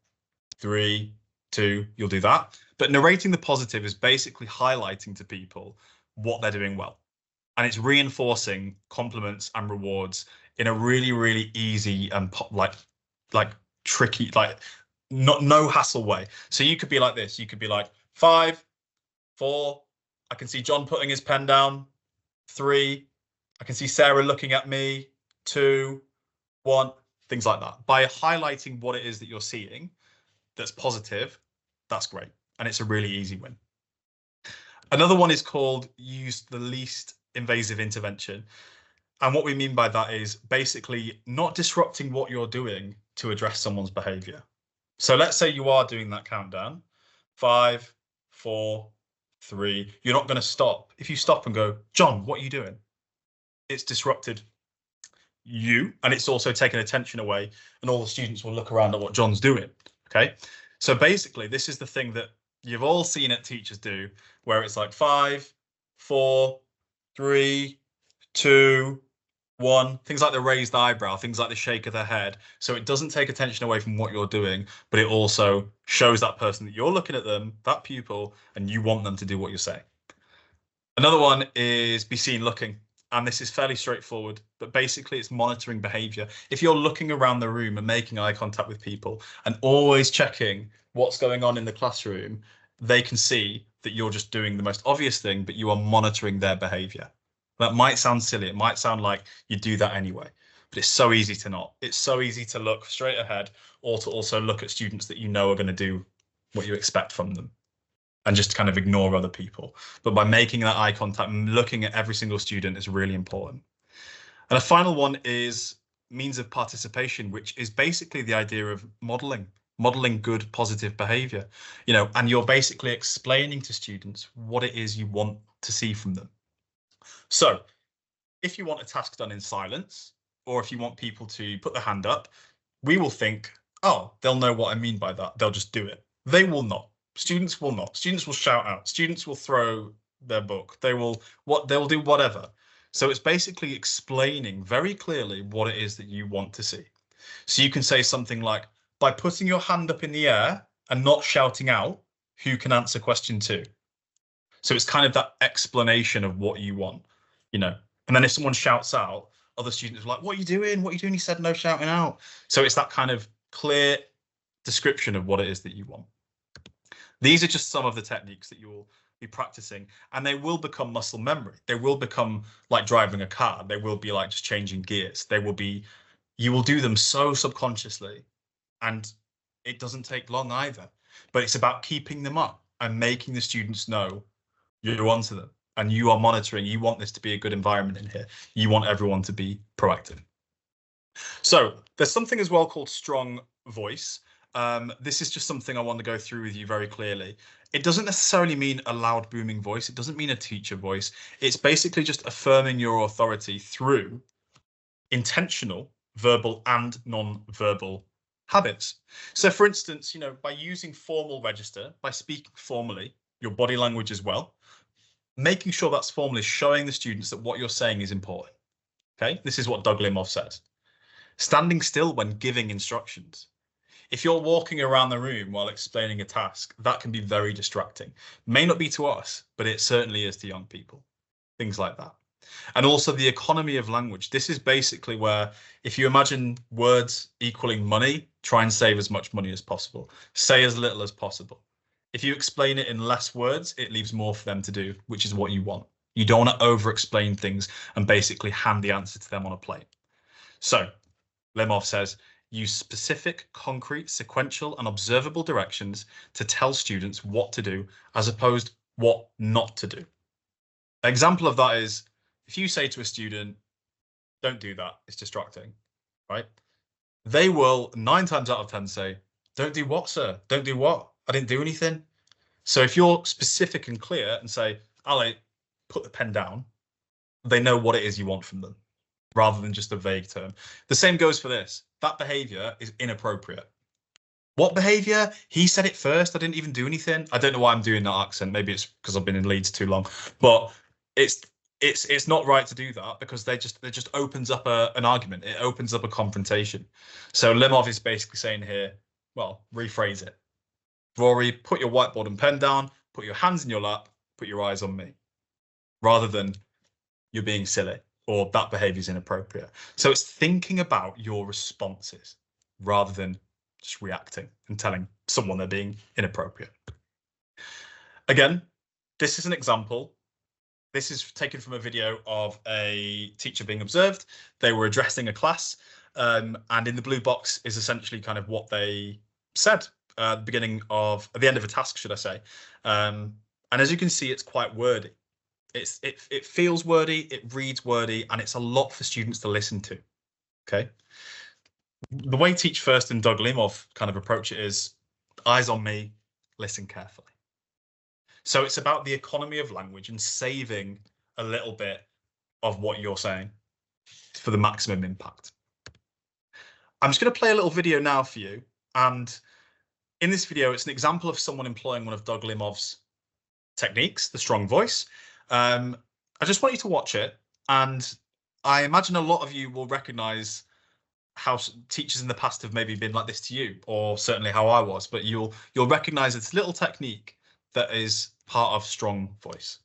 3, 2, you'll do that. But narrating the positive is basically highlighting to people what they're doing well. And it's reinforcing compliments and rewards in a really, really easy and tricky, no hassle way. So you could be like this. You could be like 5, 4, I can see John putting his pen down. 3. I can see Sarah looking at me. 2, 1, things like that. By highlighting what it is that you're seeing that's positive, that's great. And it's a really easy win. Another one is called use the least invasive intervention. And what we mean by that is basically not disrupting what you're doing to address someone's behavior. So let's say you are doing that countdown. 5, 4, 3. You're not going to stop. If you stop and go, John, what are you doing? It's disrupted you, and it's also taken attention away, and all the students will look around at what John's doing. Okay. So basically, this is the thing that you've all seen it teachers do, where it's like 5, 4, 3, 2, 1, things like the raised eyebrow, things like the shake of the head. So it doesn't take attention away from what you're doing, but it also shows that person that you're looking at them, that pupil, and you want them to do what you're saying. Another one is be seen looking. And this is fairly straightforward, but basically it's monitoring behavior. If you're looking around the room and making eye contact with people and always checking what's going on in the classroom, they can see that you're just doing the most obvious thing, but you are monitoring their behavior. That might sound silly. It might sound like you do that anyway, but it's so easy to not. It's so easy to look straight ahead or to also look at students that you know are going to do what you expect from them and just kind of ignore other people. But by making that eye contact and looking at every single student is really important. And a final one is means of participation, which is basically the idea of modeling good, positive behavior, and you're basically explaining to students what it is you want to see from them. So if you want a task done in silence, or if you want people to put their hand up, we will think, oh, they'll know what I mean by that. They'll just do it. They will not. Students will not. Students will shout out. Students will throw their book. They will do whatever. So it's basically explaining very clearly what it is that you want to see. So you can say something like, by putting your hand up in the air and not shouting out, who can answer question 2? So it's kind of that explanation of what you want, And then if someone shouts out, other students are like, what are you doing? What are you doing? He said no shouting out. So it's that kind of clear description of what it is that you want. These are just some of the techniques that you will be practicing, and they will become muscle memory. They will become like driving a car. They will be like just changing gears. You will do them so subconsciously, and it doesn't take long either. But it's about keeping them up and making the students know you're onto them and you are monitoring. You want this to be a good environment in here. You want everyone to be proactive. So there's something as well called strong voice. This is just something I want to go through with you very clearly. It doesn't necessarily mean a loud booming voice. It doesn't mean a teacher voice. It's basically just affirming your authority through intentional verbal and non-verbal habits. So for instance, by using formal register, by speaking formally, your body language as well, making sure that's formal is showing the students that what you're saying is important. Okay, this is what Doug Limov says. Standing still when giving instructions. If you're walking around the room while explaining a task, that can be very distracting. May not be to us, but it certainly is to young people. Things like that. And also the economy of language. This is basically where, if you imagine words equaling money, try and save as much money as possible. Say as little as possible. If you explain it in less words, it leaves more for them to do, which is what you want. You don't want to over-explain things and basically hand the answer to them on a plate. So Limov says, use specific, concrete, sequential, and observable directions to tell students what to do, as opposed what not to do. An example of that is, if you say to a student, don't do that, it's distracting, right? They will 9 times out of 10 say, don't do what, sir? Don't do what? I didn't do anything. So if you're specific and clear and say, Ali, put the pen down, they know what it is you want from them, rather than just a vague term. The same goes for this. That behavior is inappropriate. What behavior? He said it first. I didn't even do anything. I don't know why I'm doing that accent. Maybe it's because I've been in Leeds too long, but it's not right to do that, because it just opens up an argument. It opens up a confrontation. So Limov is basically saying here, well, rephrase it. Rory, put your whiteboard and pen down, put your hands in your lap, put your eyes on me, rather than you're being silly or that behavior is inappropriate. So it's thinking about your responses rather than just reacting and telling someone they're being inappropriate. Again, this is an example This is taken from a video of a teacher being observed. They were addressing a class, and in the blue box is essentially kind of what they said at the end of a task, should I say. And as you can see, it's quite wordy. It feels wordy, it reads wordy, and it's a lot for students to listen to. Okay. The way Teach First and Doug Limov kind of approach it is eyes on me, listen carefully. So it's about the economy of language and saving a little bit of what you're saying for the maximum impact. I'm just going to play a little video now for you. And in this video, it's an example of someone employing one of Doug Limov's techniques, the strong voice. I just want you to watch it. And I imagine a lot of you will recognize how teachers in the past have maybe been like this to you, or certainly how I was, but you'll recognize this little technique that is part of strong voice.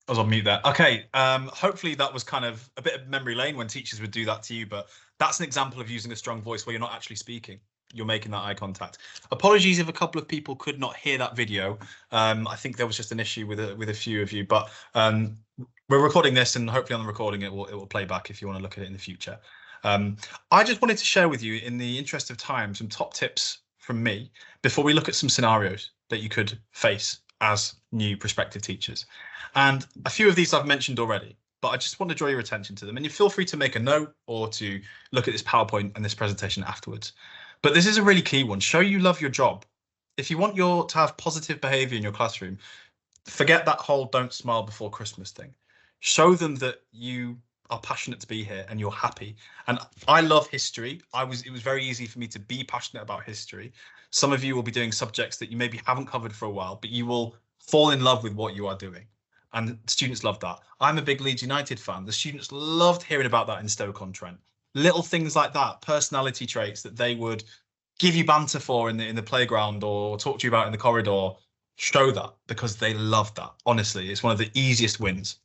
I was on mute there. Okay, hopefully that was kind of a bit of memory lane when teachers would do that to you, but that's an example of using a strong voice where you're not actually speaking. You're making that eye contact. Apologies if a couple of people could not hear that video. I think there was just an issue with a few of you, but we're recording this, and hopefully on the recording it will play back if you want to look at it in the future. I just wanted to share with you, in the interest of time, some top tips from me before we look at some scenarios that you could face as new prospective teachers. And a few of these I've mentioned already, but I just want to draw your attention to them. And you feel free to make a note or to look at this PowerPoint and this presentation afterwards. But this is a really key one. Show you love your job. If you want to have positive behavior in your classroom, forget that whole don't smile before Christmas thing. Show them that you are passionate to be here and you're happy. And I love history. It was very easy for me to be passionate about history. Some of you will be doing subjects that you maybe haven't covered for a while, but you will fall in love with what you are doing. And students love that. I'm a big Leeds United fan. The students loved hearing about that in Stoke-on-Trent. Little things like that, personality traits that they would give you banter for in the playground or talk to you about in the corridor. Show that, because they love that. Honestly, it's one of the easiest wins.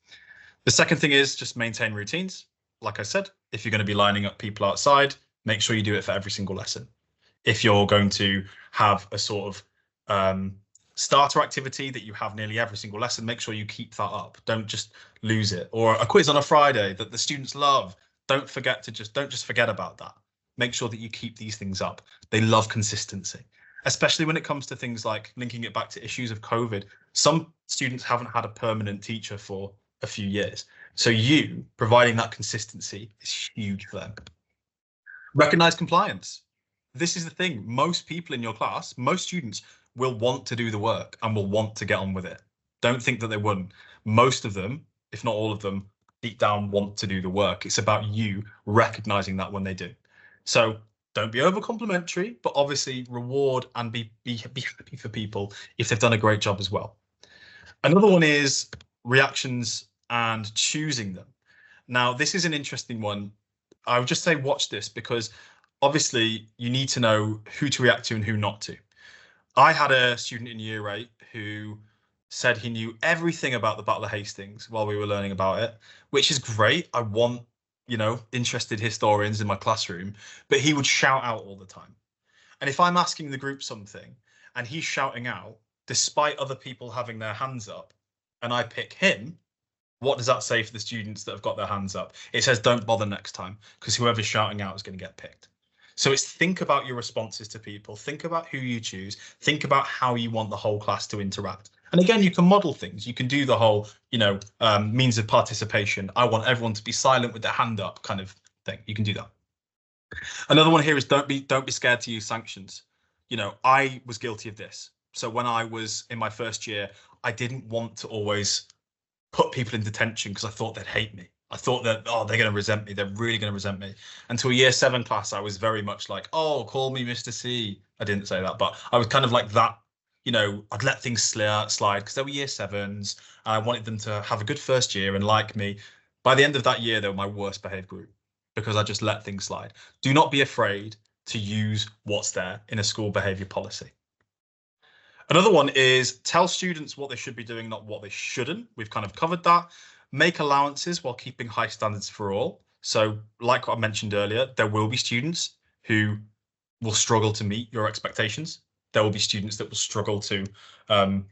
The second thing is just maintain routines. Like I said, if you're going to be lining up people outside, make sure you do it for every single lesson. If you're going to have a sort of starter activity that you have nearly every single lesson, make sure you keep that up. Don't just lose it. Or a quiz on a Friday that the students love. Don't just forget about that. Make sure that you keep these things up. They love consistency, especially when it comes to things like linking it back to issues of COVID. Some students haven't had a permanent teacher for a few years. So you providing that consistency is huge for them. Recognize compliance. This is the thing. Most people in your class, most students will want to do the work and will want to get on with it. Don't think that they wouldn't. Most of them, if not all of them, deep down want to do the work. It's about you recognizing that when they do. So don't be over complimentary, but obviously reward and be happy for people if they've done a great job as well. Another one is reactions and choosing them. Now, this is an interesting one. I would just say watch this, because obviously you need to know who to react to and who not to. I had a student in year 8 who said he knew everything about the Battle of Hastings while we were learning about it, which is great. I want, interested historians in my classroom, but he would shout out all the time. And if I'm asking the group something and he's shouting out despite other people having their hands up, and I pick him, what does that say for the students that have got their hands up? It says don't bother next time, because whoever's shouting out is going to get picked. So it's think about your responses to people, think about who you choose, think about how you want the whole class to interact. And again, you can model things. You can do the whole, means of participation. I want everyone to be silent with their hand up kind of thing. You can do that. Another one here is don't be scared to use sanctions. I was guilty of this. So when I was in my first year, I didn't want to always put people in detention because I thought they'd hate me. I thought that, oh, they're going to resent me. They're really going to resent me. Until year 7 class, I was very much like, oh, call me Mr. C. I didn't say that, but I was kind of like that. I'd let things slide because they were year 7s. And I wanted them to have a good first year and like me. By the end of that year, they were my worst behaved group because I just let things slide. Do not be afraid to use what's there in a school behavior policy. Another one is tell students what they should be doing, not what they shouldn't. We've kind of covered that. Make allowances while keeping high standards for all. So like what I mentioned earlier, there will be students who will struggle to meet your expectations. There will be students that will struggle to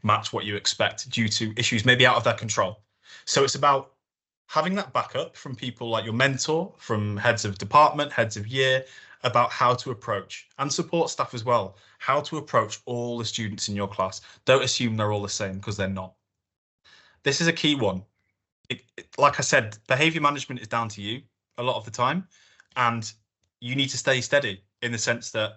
match what you expect due to issues maybe out of their control. So it's about having that backup from people like your mentor, from heads of department, heads of year, about how to approach, and support staff as well, how to approach all the students in your class. Don't assume they're all the same, because they're not. This is a key one. Like I said, behavior management is down to you a lot of the time, and you need to stay steady in the sense that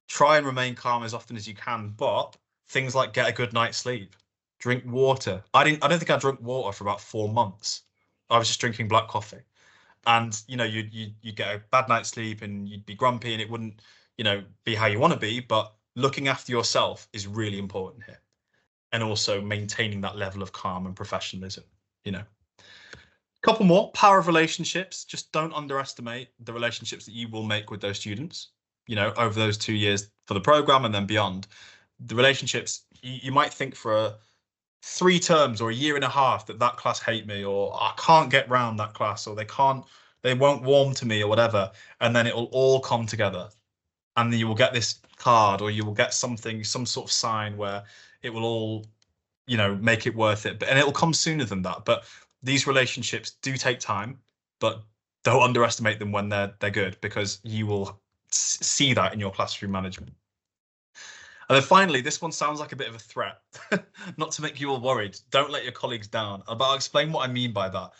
try and remain calm as often as you can, but things like get a good night's sleep, drink water. I don't think I drank water for about 4 months. I was just drinking black coffee. And you'd get a bad night's sleep and you'd be grumpy and it wouldn't be how you want to be. But looking after yourself is really important here, and also maintaining that level of calm and professionalism. Couple more. Power of relationships. Just don't underestimate the relationships that you will make with those students over those 2 years for the program and then beyond. The relationships, you might think for 3 terms or a year and a half that class hate me, or I can't get round that class, or they won't warm to me, or whatever, and then it will all come together, and then you will get this card, or you will get some sort of sign where it will all make it worth it, and it will come sooner than that. But these relationships do take time, but don't underestimate them when they're good, because you will see that in your classroom management. And then finally, this one sounds like a bit of a threat, not to make you all worried. Don't let your colleagues down. But I'll explain what I mean by that.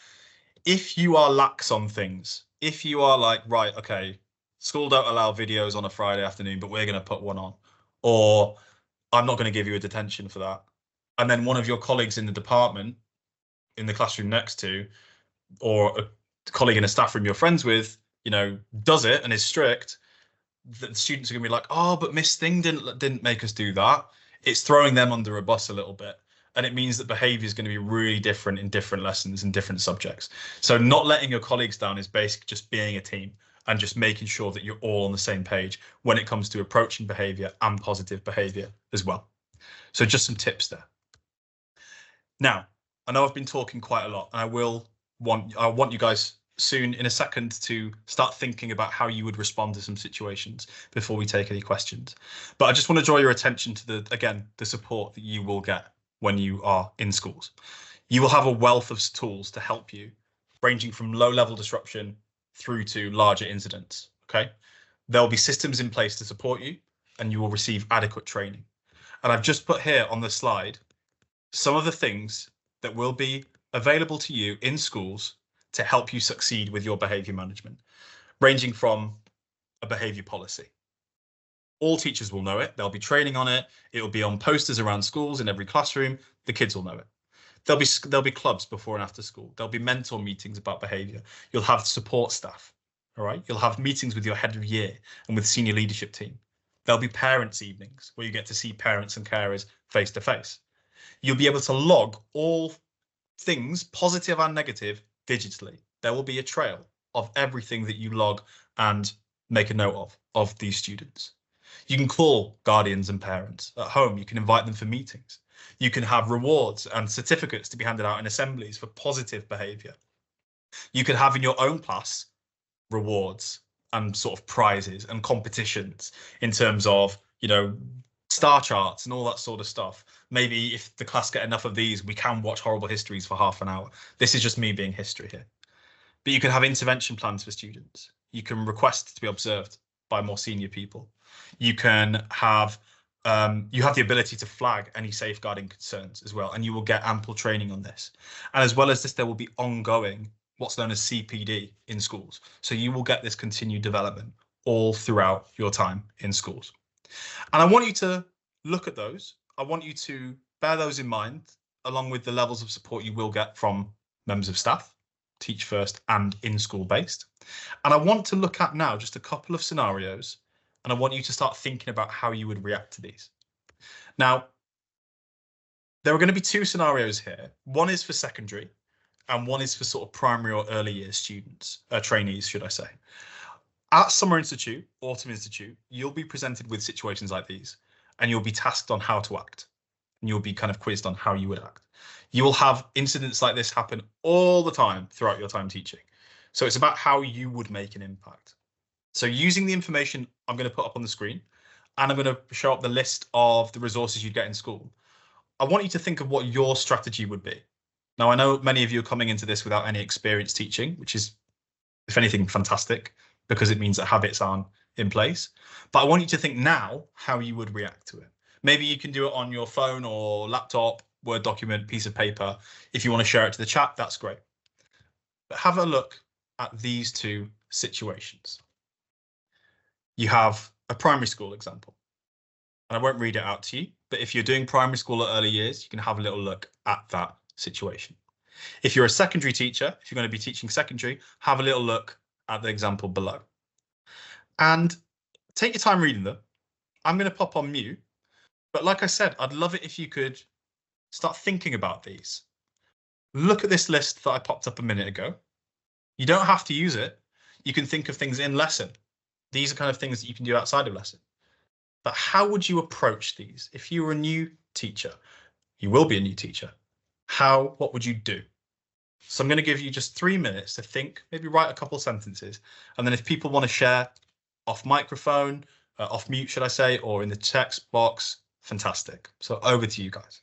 If you are lax on things, if you are like, right, okay, school don't allow videos on a Friday afternoon, but we're going to put one on, or I'm not going to give you a detention for that. And then one of your colleagues in the department, in the classroom next to, or a colleague in a staff room you're friends with, does it and is strict, the students are going to be like, oh, but Miss Thing didn't make us do that. It's throwing them under a bus a little bit. And it means that behavior is going to be really different in different lessons and different subjects. So not letting your colleagues down is basically just being a team and just making sure that you're all on the same page when it comes to approaching behavior and positive behavior as well. So just some tips there. Now, I know I've been talking quite a lot, and I want you guys soon in a second to start thinking about how you would respond to some situations before we take any questions. But I just want to draw your attention to the support that you will get when you are in schools. You will have a wealth of tools to help you, ranging from low-level disruption through to larger incidents. Okay, there'll be systems in place to support you, and you will receive adequate training. And I've just put here on the slide some of the things that will be available to you in schools to help you succeed with your behavior management, ranging from a behavior policy. All teachers will know it. There'll be training on it. It will be on posters around schools in every classroom. The kids will know it. There'll be clubs before and after school. There'll be mentor meetings about behavior. You'll have support staff. All right. You'll have meetings with your head of year and with senior leadership team. There'll be parents' evenings where you get to see parents and carers face to face. You'll be able to log all things, positive and negative, digitally. There will be a trail of everything that you log and make a note of these students. You can call guardians and parents at home. You can invite them for meetings. You can have rewards and certificates to be handed out in assemblies for positive behavior. You can have in your own class rewards and sort of prizes and competitions in terms of, star charts and all that sort of stuff. Maybe if the class get enough of these, we can watch horrible histories for half an hour. This is just me being history here. But you can have intervention plans for students. You can request to be observed by more senior people. You can have you have the ability to flag any safeguarding concerns as well, and you will get ample training on this. And as well as this, there will be ongoing what's known as CPD in schools. So you will get this continued development all throughout your time in schools. And I want you to look at those. I want you to bear those in mind, along with the levels of support you will get from members of staff, Teach First and in-school based. And I want to look at now just a couple of scenarios, and I want you to start thinking about how you would react to these. Now, there are going to be two scenarios here. One is for secondary, and one is for sort of primary or early years students, trainees, should I say. At Summer Institute, Autumn Institute, you'll be presented with situations like these, and you'll be tasked on how to act, and you'll be kind of quizzed on how you would act. You will have incidents like this happen all the time throughout your time teaching. So it's about how you would make an impact. So using the information I'm going to put up on the screen, and I'm going to show up the list of the resources you'd get in school, I want you to think of what your strategy would be. Now, I know many of you are coming into this without any experience teaching, which is, if anything, fantastic, because it means that habits aren't in place. But I want you to think now how you would react to it. Maybe you can do it on your phone or laptop, Word document, piece of paper. If you want to share it to the chat, that's great. But have a look at these two situations. You have a primary school example. And I won't read it out to you, but if you're doing primary school or early years, you can have a little look at that situation. If you're a secondary teacher, if you're going to be teaching secondary, have a little look at the example below. And take your time reading them. I'm going to pop on mute. But like I said, I'd love it if you could start thinking about these. Look at this list that I popped up a minute ago. You don't have to use it. You can think of things in lesson. These are kind of things that you can do outside of lesson. But how would you approach these? If you were a new teacher, you will be a new teacher. What would you do? So I'm going to give you just 3 minutes to think, maybe write a couple sentences. And then if people want to share off microphone, off mute, should I say, or in the text box, fantastic. So over to you guys.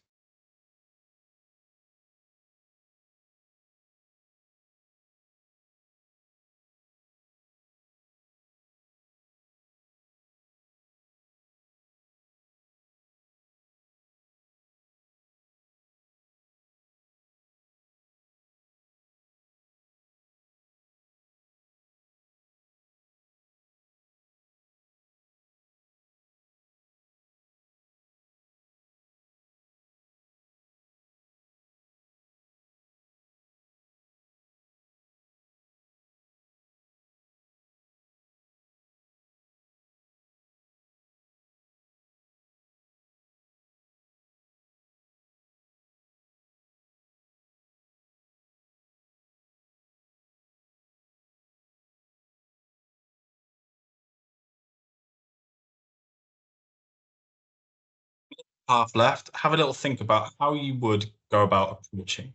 Half left, have a little think about how you would go about approaching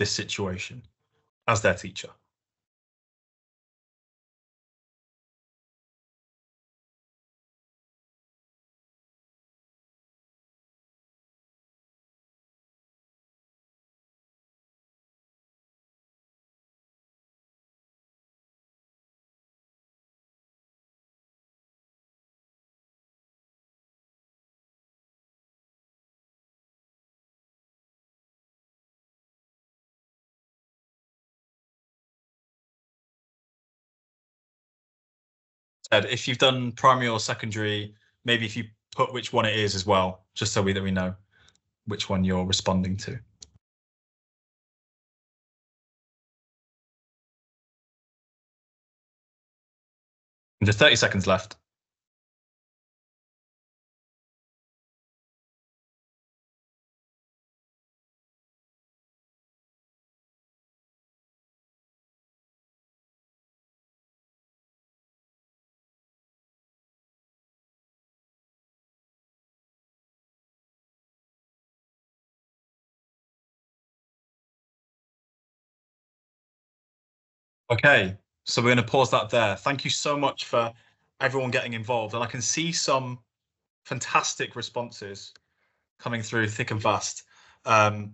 this situation as their teacher. Ed, if you've done primary or secondary, maybe if you put which one it is as well, just so that we know which one you're responding to. And just 30 seconds left. Okay, so we're going to pause that there. Thank you so much for everyone getting involved. And I can see some fantastic responses coming through thick and fast. And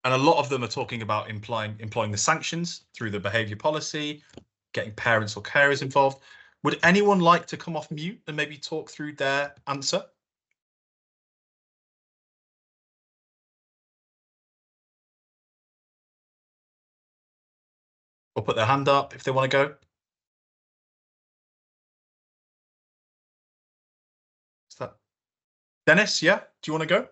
a lot of them are talking about employing the sanctions through the behaviour policy, getting parents or carers involved. Would anyone like to come off mute and maybe talk through their answer? Or put their hand up if they want to go? Is that Dennis? Yeah, do you want to go?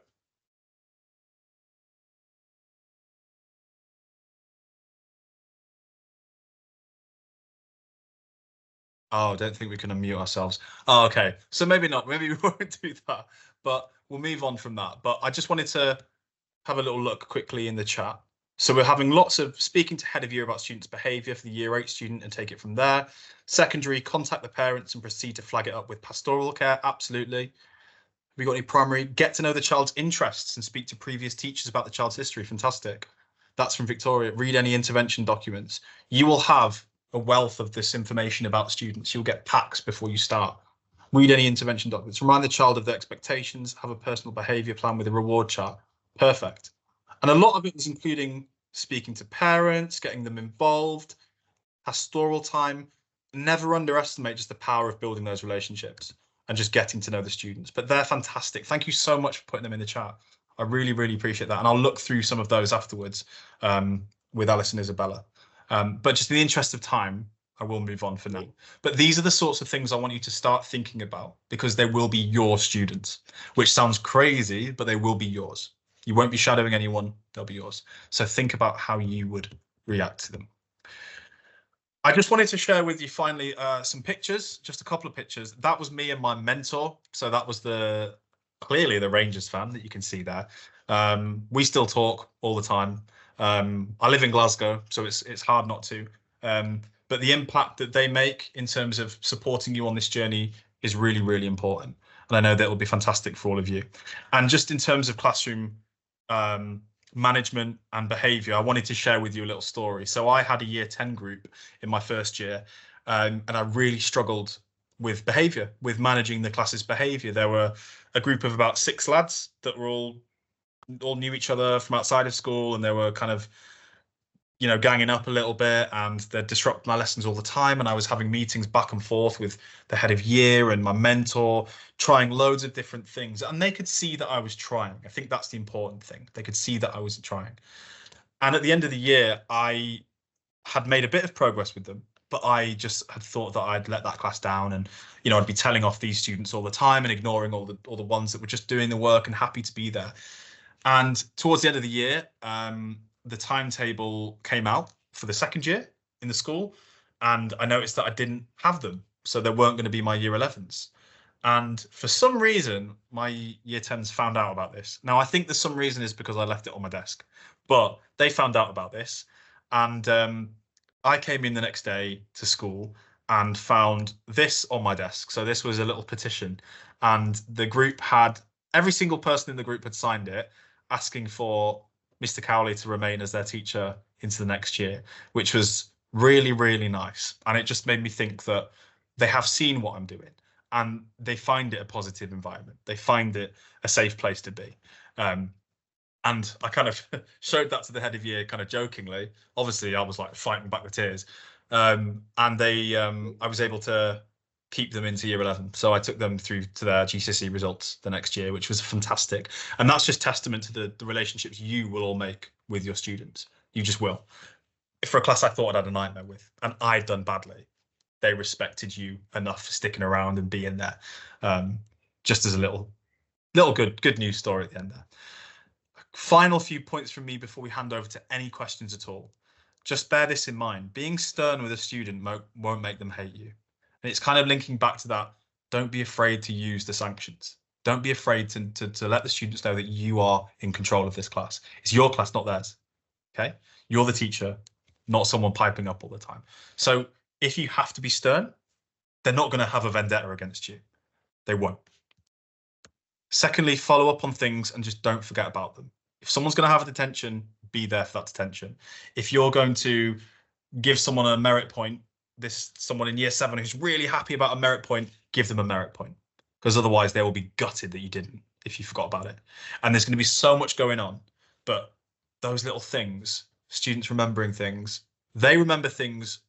Oh, I don't think we can unmute ourselves. Oh, okay. So maybe not. Maybe we won't do that, but we'll move on from that. But I just wanted to have a little look quickly in the chat. So we're having lots of speaking to head of year about students' behaviour for the year 8 student and take it from there. Secondary, contact the parents and proceed to flag it up with pastoral care. Absolutely. Have we got any primary? Get to know the child's interests and speak to previous teachers about the child's history. Fantastic. That's from Victoria. Read any intervention documents. You will have a wealth of this information about students. You'll get packs before you start. Read any intervention documents. Remind the child of their expectations. Have a personal behaviour plan with a reward chart. Perfect. And a lot of it is including speaking to parents, getting them involved, pastoral time. Never underestimate just the power of building those relationships and just getting to know the students. But they're fantastic. Thank you so much for putting them in the chat. I really, really appreciate that. And I'll look through some of those afterwards with Alice and Isabella. But just in the interest of time, I will move on for now. But these are the sorts of things I want you to start thinking about because they will be your students, which sounds crazy, but they will be yours. You won't be shadowing anyone, they'll be yours. So think about how you would react to them. I just wanted to share with you finally some pictures, just a couple of pictures. That was me and my mentor. So that was clearly the Rangers fan that you can see there. We still talk all the time. I live in Glasgow, so it's hard not to. But the impact that they make in terms of supporting you on this journey is really, really important. And I know that will be fantastic for all of you. And just in terms of classroom management and behaviour, I wanted to share with you a little story. So I had a year 10 group in my first year, and I really struggled with behaviour, with managing the class's behaviour. There were a group of about 6 lads that were all knew each other from outside of school, and they were kind of, you know, ganging up a little bit, and they'd disrupt my lessons all the time. And I was having meetings back and forth with the head of year and my mentor, trying loads of different things. And they could see that I was trying. I think that's the important thing. They could see that I was trying. And at the end of the year, I had made a bit of progress with them, but I just had thought that I'd let that class down, and I'd be telling off these students all the time and ignoring all the ones that were just doing the work and happy to be there. And towards the end of the year, the timetable came out for the second year in the school, and I noticed that I didn't have them. So there weren't going to be my year 11s. And for some reason, my year 10s found out about this. Now, I think there's some reason is because I left it on my desk, but they found out about this. And I came in the next day to school and found this on my desk. So this was a little petition, and the group every single person in the group had signed it, asking for Mr. Cowley to remain as their teacher into the next year, which was really, really nice. And it just made me think that they have seen what I'm doing and they find it a positive environment. They find it a safe place to be. And I kind of showed that to the head of year kind of jokingly. Obviously, I was like fighting back the tears. And I was able to keep them into year 11. So I took them through to their GCSE results the next year, which was fantastic. And that's just testament to the relationships you will all make with your students. You just will. For a class I thought I'd had a nightmare with, and I'd done badly, they respected you enough for sticking around and being there. Just as a little good news story at the end there. Final few points from me before we hand over to any questions at all. Just bear this in mind. Being stern with a student won't make them hate you. And it's kind of linking back to that. Don't be afraid to use the sanctions. Don't be afraid to let the students know that you are in control of this class. It's your class, not theirs. Okay? You're the teacher, not someone piping up all the time. So if you have to be stern, they're not going to have a vendetta against you. They won't. Secondly, follow up on things and just don't forget about them. If someone's going to have a detention, be there for that detention. If you're going to give someone a merit point, someone in year 7 who's really happy about a merit point, give them a merit point. because otherwise they will be gutted that you didn't if you forgot about it. And there's going to be so much going on, but those little things, students remembering things, they remember things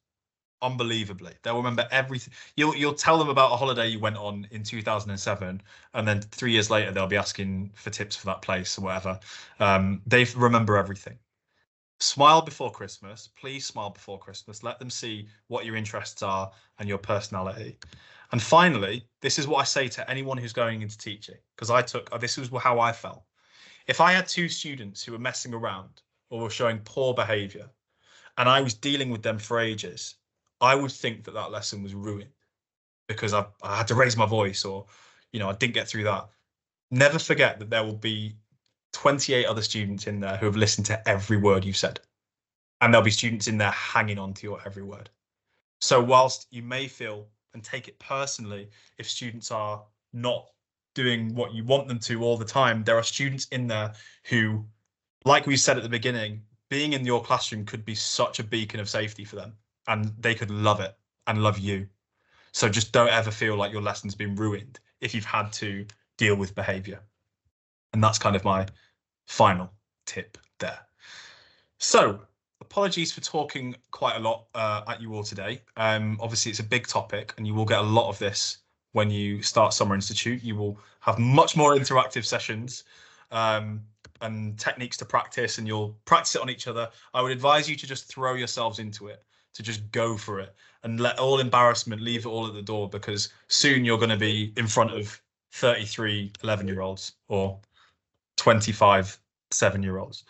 unbelievably. They'll remember everything. You'll tell them about a holiday you went on in 2007, and then 3 years later they'll be asking for tips for that place or whatever. They remember everything. Smile before Christmas. Please smile before Christmas. Let them see what your interests are and your personality. And finally, this is what I say to anyone who's going into teaching, because this was how I felt. If I had two students who were messing around or were showing poor behavior, and I was dealing with them for ages, I would think that that lesson was ruined because I had to raise my voice, or, I didn't get through that. Never forget that there will be 28 other students in there who have listened to every word you've said. And there'll be students in there hanging on to your every word. So whilst you may feel and take it personally if students are not doing what you want them to all the time, there are students in there who, like we said at the beginning, being in your classroom could be such a beacon of safety for them, and they could love it and love you. So just don't ever feel like your lesson's been ruined if you've had to deal with behavior. And that's kind of my final tip there. So apologies for talking quite a lot at you all today. Obviously, it's a big topic, and you will get a lot of this when you start Summer Institute. You will have much more interactive sessions and techniques to practice, and you'll practice it on each other. I would advise you to just throw yourselves into it, to just go for it, and let all embarrassment, leave it all at the door, because soon you're going to be in front of 33 11-year-olds or 25 7-year-olds.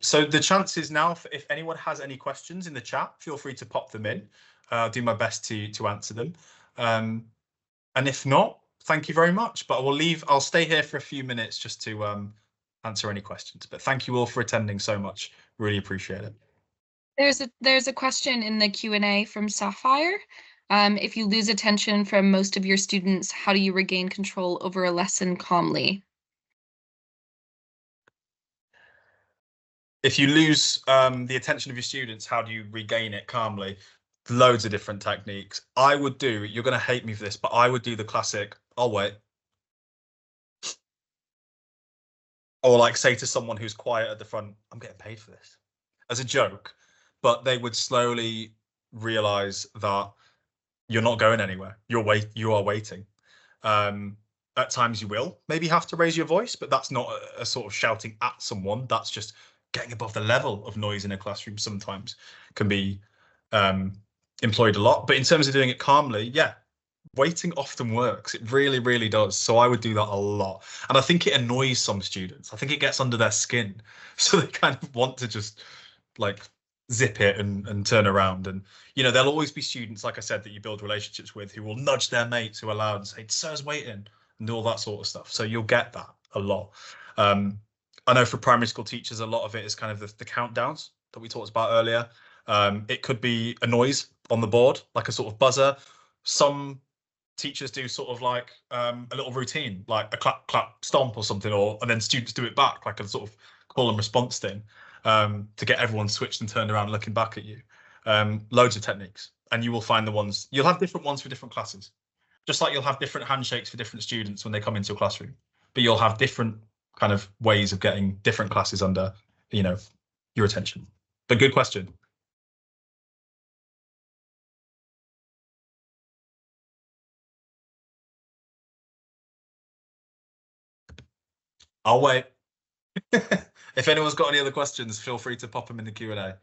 So the chances now, if anyone has any questions in the chat, feel free to pop them in. I'll do my best to answer them. And if not, thank you very much. But I'll stay here for a few minutes just to answer any questions. But thank you all for attending so much. Really appreciate it. There's a question in the Q&A from Sapphire. If you lose attention from most of your students, how do you regain control over a lesson calmly? If you lose the attention of your students, how do you regain it calmly? Loads of different techniques. You're going to hate me for this, but I would do the classic, I'll wait. Or like say to someone who's quiet at the front, I'm getting paid for this, as a joke. But they would slowly realize that you're not going anywhere. You are waiting. At times you will maybe have to raise your voice, but that's not a sort of shouting at someone. That's just getting above the level of noise in a classroom. Sometimes can be employed a lot. But in terms of doing it calmly, yeah, waiting often works. It really, really does. So I would do that a lot. And I think it annoys some students. I think it gets under their skin. So they kind of want to just like zip it and turn around. And, there'll always be students, like I said, that you build relationships with who will nudge their mates who are loud and say, "Sir's waiting," and do all that sort of stuff. So you'll get that a lot. I know for primary school teachers, a lot of it is kind of the countdowns that we talked about earlier. It could be a noise on the board, like a sort of buzzer. Some teachers do sort of like a little routine, like a clap, clap, stomp or something, and then students do it back, like a sort of call and response thing, to get everyone switched and turned around looking back at you. Loads of techniques, and you will find you'll have different ones for different classes. Just like you'll have different handshakes for different students when they come into a classroom, but you'll have different kind of ways of getting different classes under, your attention. But good question. I'll wait. If anyone's got any other questions, feel free to pop them in the Q&A.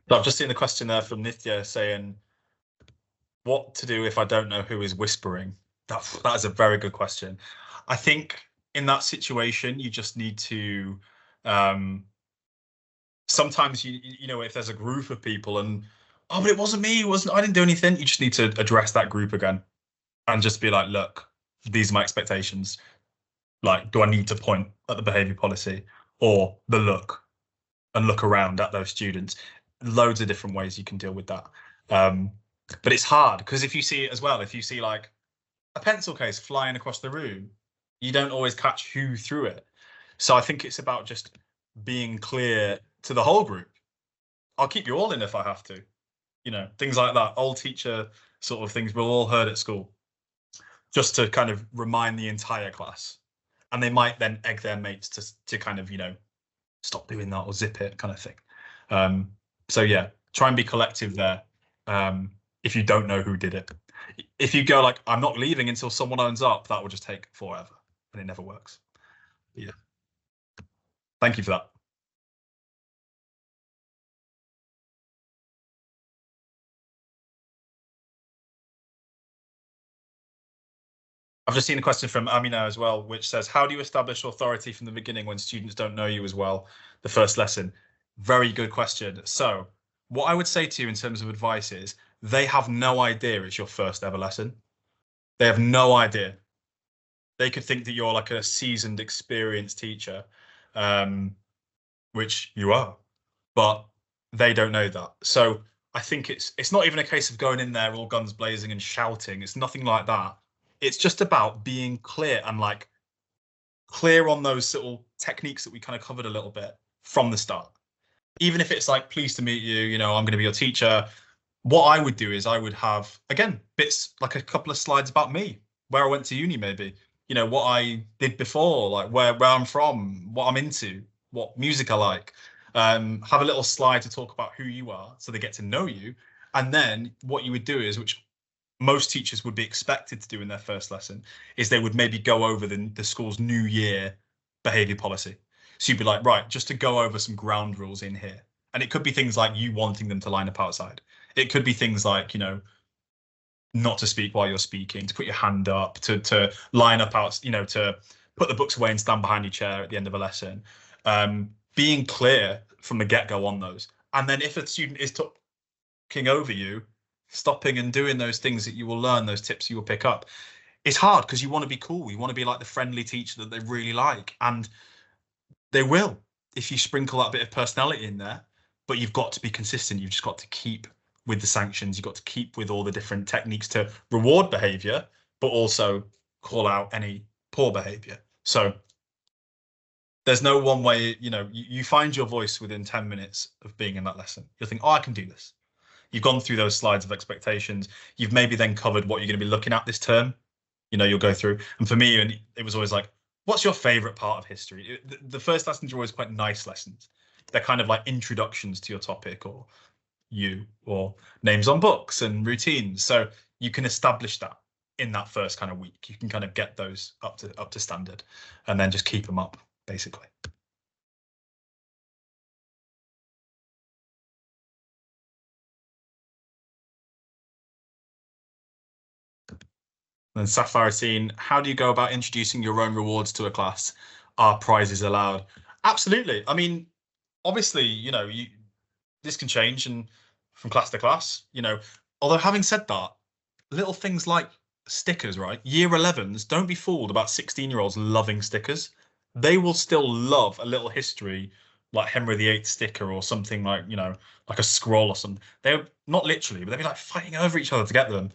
So I've just seen the question there from Nithya saying, what to do if I don't know who is whispering? That is a very good question. I think in that situation, you just need to, sometimes, if there's a group of people and, oh, but it wasn't me, I didn't do anything. You just need to address that group again and just be like, look, these are my expectations. Like, do I need to point at the behavior policy, or the look, and look around at those students. Loads of different ways you can deal with that. But it's hard because if you see it as well, if you see like a pencil case flying across the room, you don't always catch who threw it. So I think it's about just being clear to the whole group. I'll keep you all in if I have to, things like that. Old teacher sort of things we've all heard at school, just to kind of remind the entire class. And they might then egg their mates to kind of, stop doing that or zip it kind of thing. So yeah, try and be collective there. If you don't know who did it, if you go like, I'm not leaving until someone owns up, that will just take forever and it never works. Yeah. Thank you for that. I've just seen a question from Amina as well, which says, how do you establish authority from the beginning when students don't know you as well? The first lesson. Very good question. So what I would say to you in terms of advice is they have no idea it's your first ever lesson. They have no idea. They could think that you're like a seasoned, experienced teacher, which you are, but they don't know that. So I think it's not even a case of going in there all guns blazing and shouting. It's nothing like that. It's just about being clear and like clear on those little techniques that we kind of covered a little bit from the start. Even if it's like, pleased to meet you, I'm going to be your teacher. What I would do is I would have, again, bits like a couple of slides about me, where I went to uni, maybe, what I did before, like where I'm from, what I'm into, what music I like. Have a little slide to talk about who you are so they get to know you. And then what you would do is, which most teachers would be expected to do in their first lesson, is they would maybe go over the school's new year behaviour policy. So you'd be like, right, just to go over some ground rules in here. And it could be things like you wanting them to line up outside. It could be things like, not to speak while you're speaking, to put your hand up, to line up out, to put the books away and stand behind your chair at the end of a lesson. Being clear from the get-go on those. And then if a student is talking over you, stopping and doing those things that you will learn, those tips you will pick up. It's hard because you want to be cool. You want to be like the friendly teacher that they really like. And they will if you sprinkle that bit of personality in there. But you've got to be consistent. You've just got to keep with the sanctions. You've got to keep with all the different techniques to reward behavior, but also call out any poor behavior. So there's no one way, you find your voice within 10 minutes of being in that lesson. You'll think, oh, I can do this. You've gone through those slides of expectations. You've maybe then covered what you're going to be looking at this term. You'll go through. And for me, and it was always like, what's your favorite part of history? The first lessons are always quite nice lessons. They're kind of like introductions to your topic or names on books and routines. So you can establish that in that first kind of week. You can kind of get those up to standard and then just keep them up, basically. And Sapphire Scene, how do you go about introducing your own rewards to a class? Are prizes allowed? Absolutely. I mean, obviously, this can change and from class to class, although having said that, little things like stickers, right? Year 11s, don't be fooled about 16-year-olds loving stickers. They will still love a little history like Henry VIII sticker or something like, like a scroll or something. They're not literally, but they'll be like fighting over each other to get them.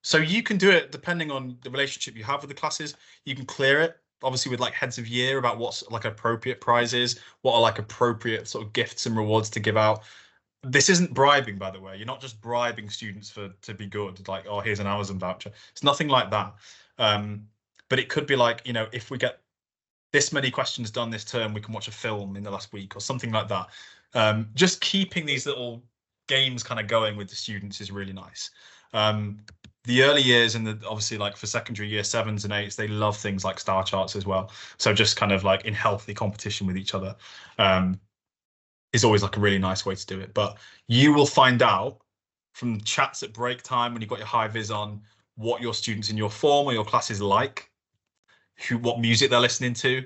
So you can do it depending on the relationship you have with the classes. You can clear it, obviously, with like heads of year about what's like appropriate prizes, what are like appropriate sort of gifts and rewards to give out. This isn't bribing, by the way. You're not just bribing students to be good, like, oh, here's an Amazon voucher. It's nothing like that. But it could be like, if we get this many questions done this term, we can watch a film in the last week or something like that. Just keeping these little games kind of going with the students is really nice. The early years and obviously like for secondary year 7s and 8s, they love things like star charts as well. So just kind of like in healthy competition with each other is always like a really nice way to do it. But you will find out from chats at break time when you've got your high vis on what your students in your form or your classes like, what music they're listening to,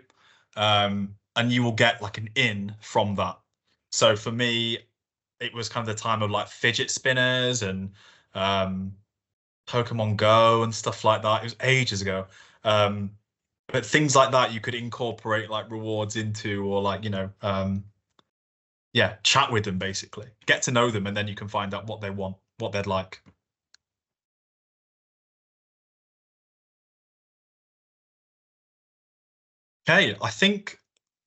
and you will get like an in from that. So for me, it was kind of the time of like fidget spinners and Pokemon Go and stuff like that. It was ages ago. But things like that you could incorporate like rewards into, or like, yeah, chat with them, basically. Get to know them, and then you can find out what they want, what they'd like. Okay,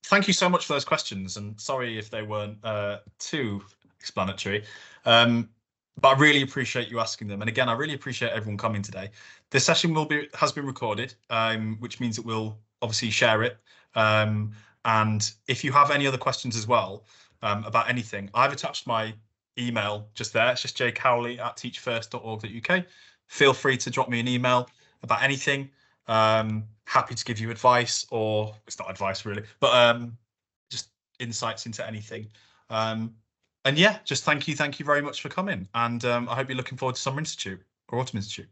thank you so much for those questions, and sorry if they weren't too explanatory. But I really appreciate you asking them. And again, I really appreciate everyone coming today. This session has been recorded, which means that we'll obviously share it. And if you have any other questions as well, about anything, I've attached my email just there. It's just jcowley@teachfirst.org.uk. Feel free to drop me an email about anything. Happy to give you advice, or it's not advice really, but just insights into anything. And yeah, just thank you very much for coming. And I hope you're looking forward to Summer Institute or Autumn Institute.